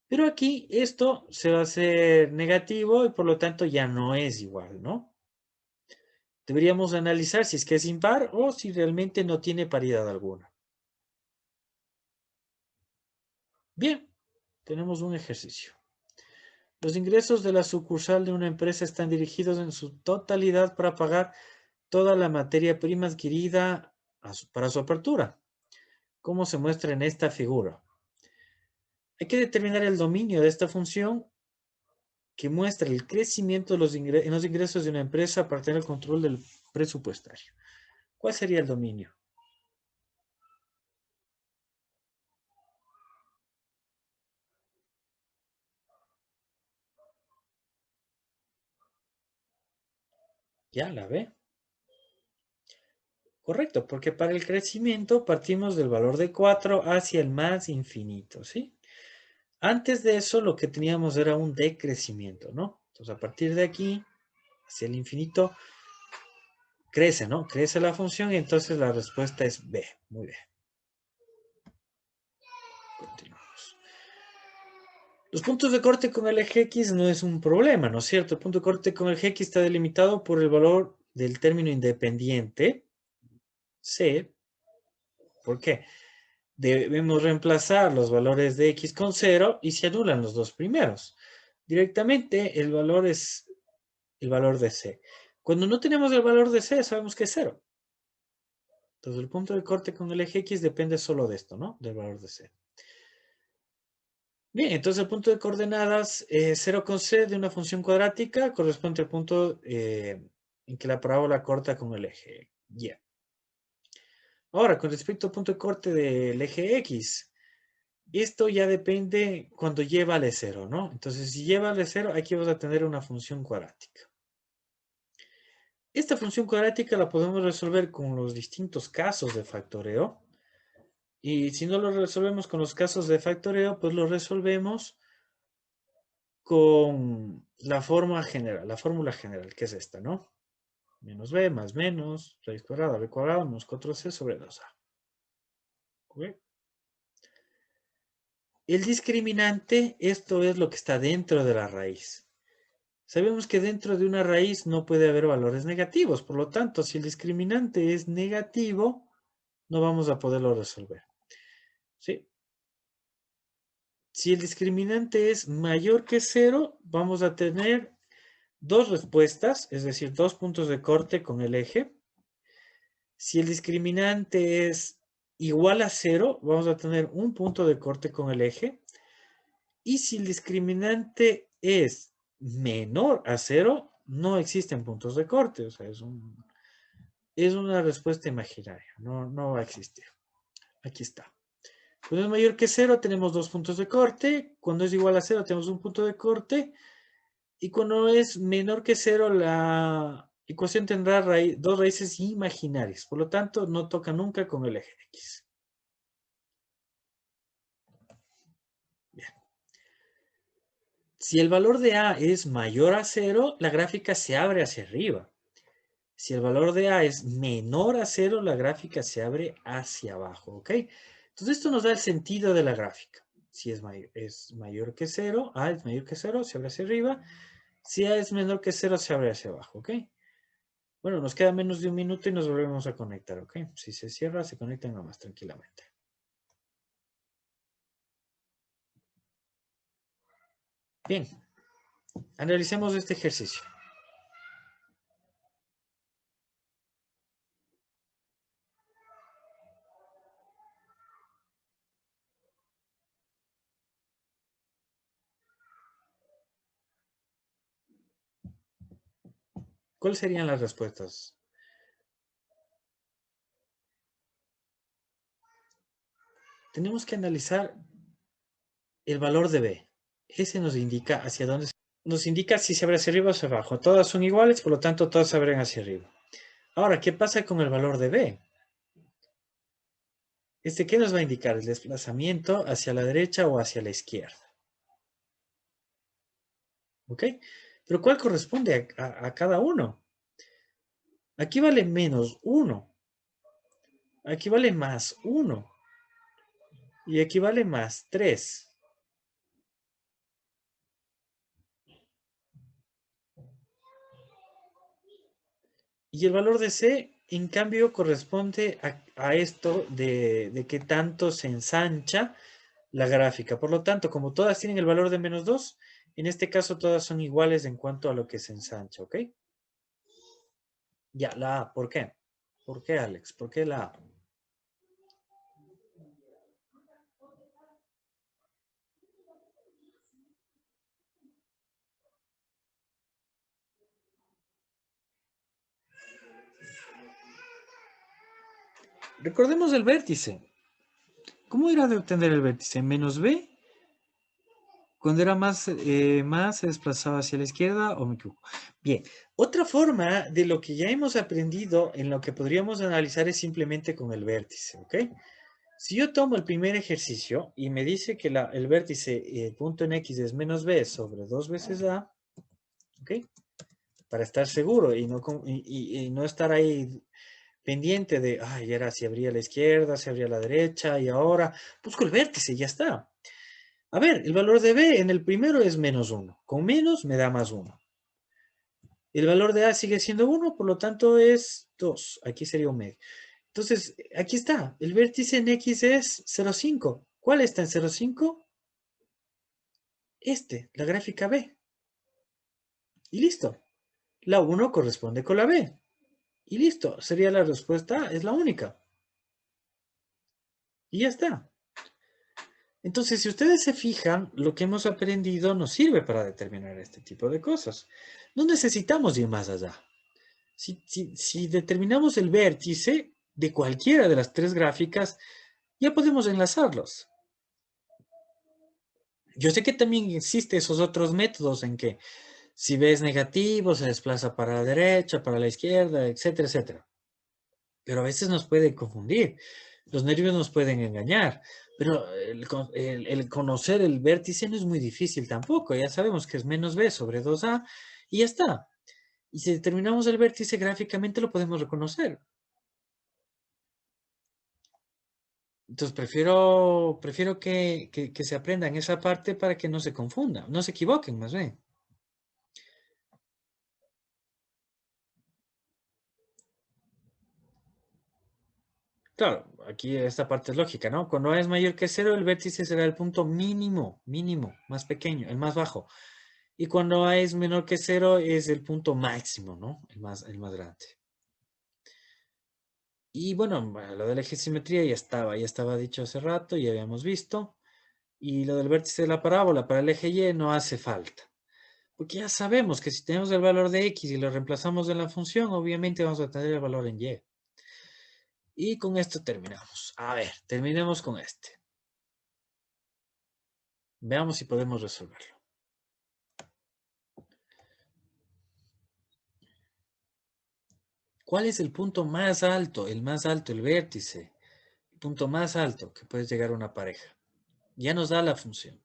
Pero aquí esto se va a hacer negativo y por lo tanto ya no es igual, ¿no? Deberíamos analizar si es que es impar o si realmente no tiene paridad alguna. Bien, tenemos un ejercicio. Los ingresos de la sucursal de una empresa están dirigidos en su totalidad para pagar toda la materia prima adquirida para su apertura, como se muestra en esta figura. Hay que determinar el dominio de esta función que muestra el crecimiento de en los ingresos de una empresa para tener el control del presupuestario. ¿Cuál sería el dominio? Ya, la B. Correcto, porque para el crecimiento partimos del valor de 4 hacia el más infinito, ¿sí? Antes de eso lo que teníamos era un decrecimiento, ¿no? Entonces a partir de aquí, hacia el infinito, crece, ¿no? Crece la función y entonces la respuesta es B. Muy bien. Continuamos. Los puntos de corte con el eje X no es un problema, ¿no es cierto? El punto de corte con el eje X está delimitado por el valor del término independiente, C. ¿Por qué? Debemos reemplazar los valores de X con 0 y se anulan los dos primeros. Directamente el valor es el valor de C. Cuando no tenemos el valor de C, sabemos que es 0. Entonces el punto de corte con el eje X depende solo de esto, ¿no? Del valor de C. Bien, entonces el punto de coordenadas 0 con C de una función cuadrática corresponde al punto en que la parábola corta con el eje Y. Ahora, con respecto al punto de corte del eje X, esto ya depende cuando Y vale 0, ¿no? Entonces, si Y vale 0, aquí vamos a tener una función cuadrática. Esta función cuadrática la podemos resolver con los distintos casos de factoreo. Y si no lo resolvemos con los casos de factoreo, pues lo resolvemos con la fórmula general, que es esta, ¿no? Menos b más menos, raíz cuadrada b cuadrado menos 4c sobre 2a. ¿Ok? El discriminante, esto es lo que está dentro de la raíz. Sabemos que dentro de una raíz no puede haber valores negativos, por lo tanto, si el discriminante es negativo, no vamos a poderlo resolver. ¿Sí? Si el discriminante es mayor que 0, vamos a tener dos respuestas, es decir, dos puntos de corte con el eje. Si el discriminante es igual a 0, vamos a tener un punto de corte con el eje. Y si el discriminante es menor a 0, no existen puntos de corte. O sea, es una respuesta imaginaria. No va a existir. Aquí está. Cuando es mayor que 0, tenemos dos puntos de corte. Cuando es igual a 0, tenemos un punto de corte. Y cuando es menor que 0, la ecuación tendrá dos raíces imaginarias. Por lo tanto, no toca nunca con el eje X. Bien. Si el valor de A es mayor a 0, la gráfica se abre hacia arriba. Si el valor de A es menor a 0, la gráfica se abre hacia abajo. ¿Ok? Entonces, esto nos da el sentido de la gráfica. Si es mayor que 0, A es mayor que 0, se abre hacia arriba. Si A es menor que 0, se abre hacia abajo. ¿Ok? Bueno, nos queda menos de un minuto y nos volvemos a conectar, ¿ok? Si se cierra, se conectan nomás tranquilamente. Bien, analicemos este ejercicio. ¿Cuáles serían las respuestas? Tenemos que analizar el valor de B. Ese nos indica hacia dónde nos indica si se abre hacia arriba o hacia abajo. Todas son iguales, por lo tanto, todas se abren hacia arriba. Ahora, ¿qué pasa con el valor de B? ¿Qué nos va a indicar? El desplazamiento hacia la derecha o hacia la izquierda. ¿Ok? Pero ¿cuál corresponde a cada uno? Aquí vale menos 1. Aquí vale más 1. Y aquí vale más 3. Y el valor de C, en cambio, corresponde a esto de que tanto se ensancha la gráfica. Por lo tanto, como todas tienen el valor de menos 2, en este caso todas son iguales en cuanto a lo que se ensancha, ¿ok? Ya, la A, ¿por qué? ¿Por qué, Alex? ¿Por qué la A? Recordemos el vértice. ¿Cómo era de obtener el vértice? Menos B. Cuando era más, más se desplazaba hacia la izquierda o me equivoco. Bien, otra forma de lo que ya hemos aprendido en lo que podríamos analizar es simplemente con el vértice, ¿ok? Si yo tomo el primer ejercicio y me dice que el vértice punto en X es menos B sobre 2 veces A, ¿ok? Para estar seguro y no estar ahí pendiente de, ay, era si abría a la izquierda, si abría a la derecha, y ahora busco el vértice, y ya está. A ver, el valor de B en el primero es menos 1. Con menos me da más 1. El valor de A sigue siendo 1, por lo tanto es 2. Aquí sería un medio. Entonces, aquí está. El vértice en X es 0,5. ¿Cuál está en 0,5? La gráfica B. Y listo. La 1 corresponde con la B. Y listo. Sería la respuesta A, es la única. Y ya está. Entonces, si ustedes se fijan, lo que hemos aprendido nos sirve para determinar este tipo de cosas. No necesitamos ir más allá. Si determinamos el vértice de cualquiera de las tres gráficas, ya podemos enlazarlos. Yo sé que también existen esos otros métodos en que si B es negativo, se desplaza para la derecha, para la izquierda, etcétera, etcétera. Pero a veces nos puede confundir. Los nervios nos pueden engañar. Pero el conocer el vértice no es muy difícil tampoco. Ya sabemos que es menos B sobre 2A y ya está. Y si determinamos el vértice gráficamente lo podemos reconocer. Entonces prefiero que se aprendan esa parte para que no se confundan, no se equivoquen más bien. Claro, aquí esta parte es lógica, ¿no? Cuando A es mayor que 0, el vértice será el punto mínimo, más pequeño, el más bajo. Y cuando A es menor que 0, es el punto máximo, ¿no? El más grande. Y bueno, lo de la eje simetría ya estaba dicho hace rato, ya habíamos visto. Y lo del vértice de la parábola para el eje Y no hace falta. Porque ya sabemos que si tenemos el valor de X y lo reemplazamos en la función, obviamente vamos a tener el valor en Y. Y con esto terminamos. A ver, terminemos con este. Veamos si podemos resolverlo. ¿Cuál es el punto más alto? El más alto, el vértice. El punto más alto que puede llegar a una pareja. Ya nos da la función.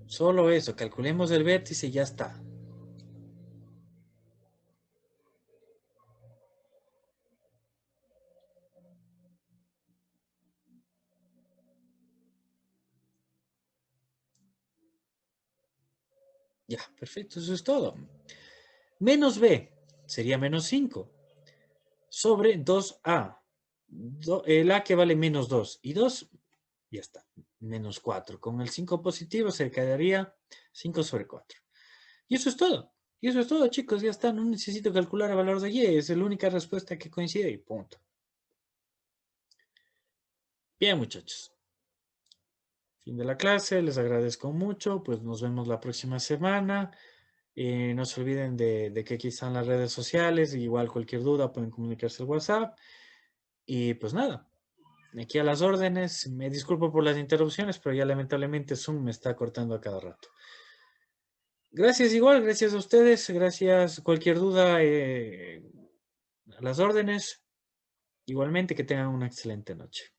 Solo eso, calculemos el vértice y ya está. Ya, perfecto, eso es todo. Menos B sería menos 5 sobre 2A. El A que vale menos 2 y 2, ya está, menos 4. Con el 5 positivo se quedaría 5 sobre 4. Y eso es todo. Y eso es todo, chicos, ya está. No necesito calcular el valor de Y, es la única respuesta que coincide y punto. Bien, muchachos. Fin de la clase, les agradezco mucho, pues nos vemos la próxima semana. No se olviden de que aquí están las redes sociales, igual cualquier duda pueden comunicarse al WhatsApp. Y pues nada, aquí a las órdenes. Me disculpo por las interrupciones, pero ya lamentablemente Zoom me está cortando a cada rato. Gracias igual, gracias a ustedes, gracias. Cualquier duda, a las órdenes. Igualmente que tengan una excelente noche.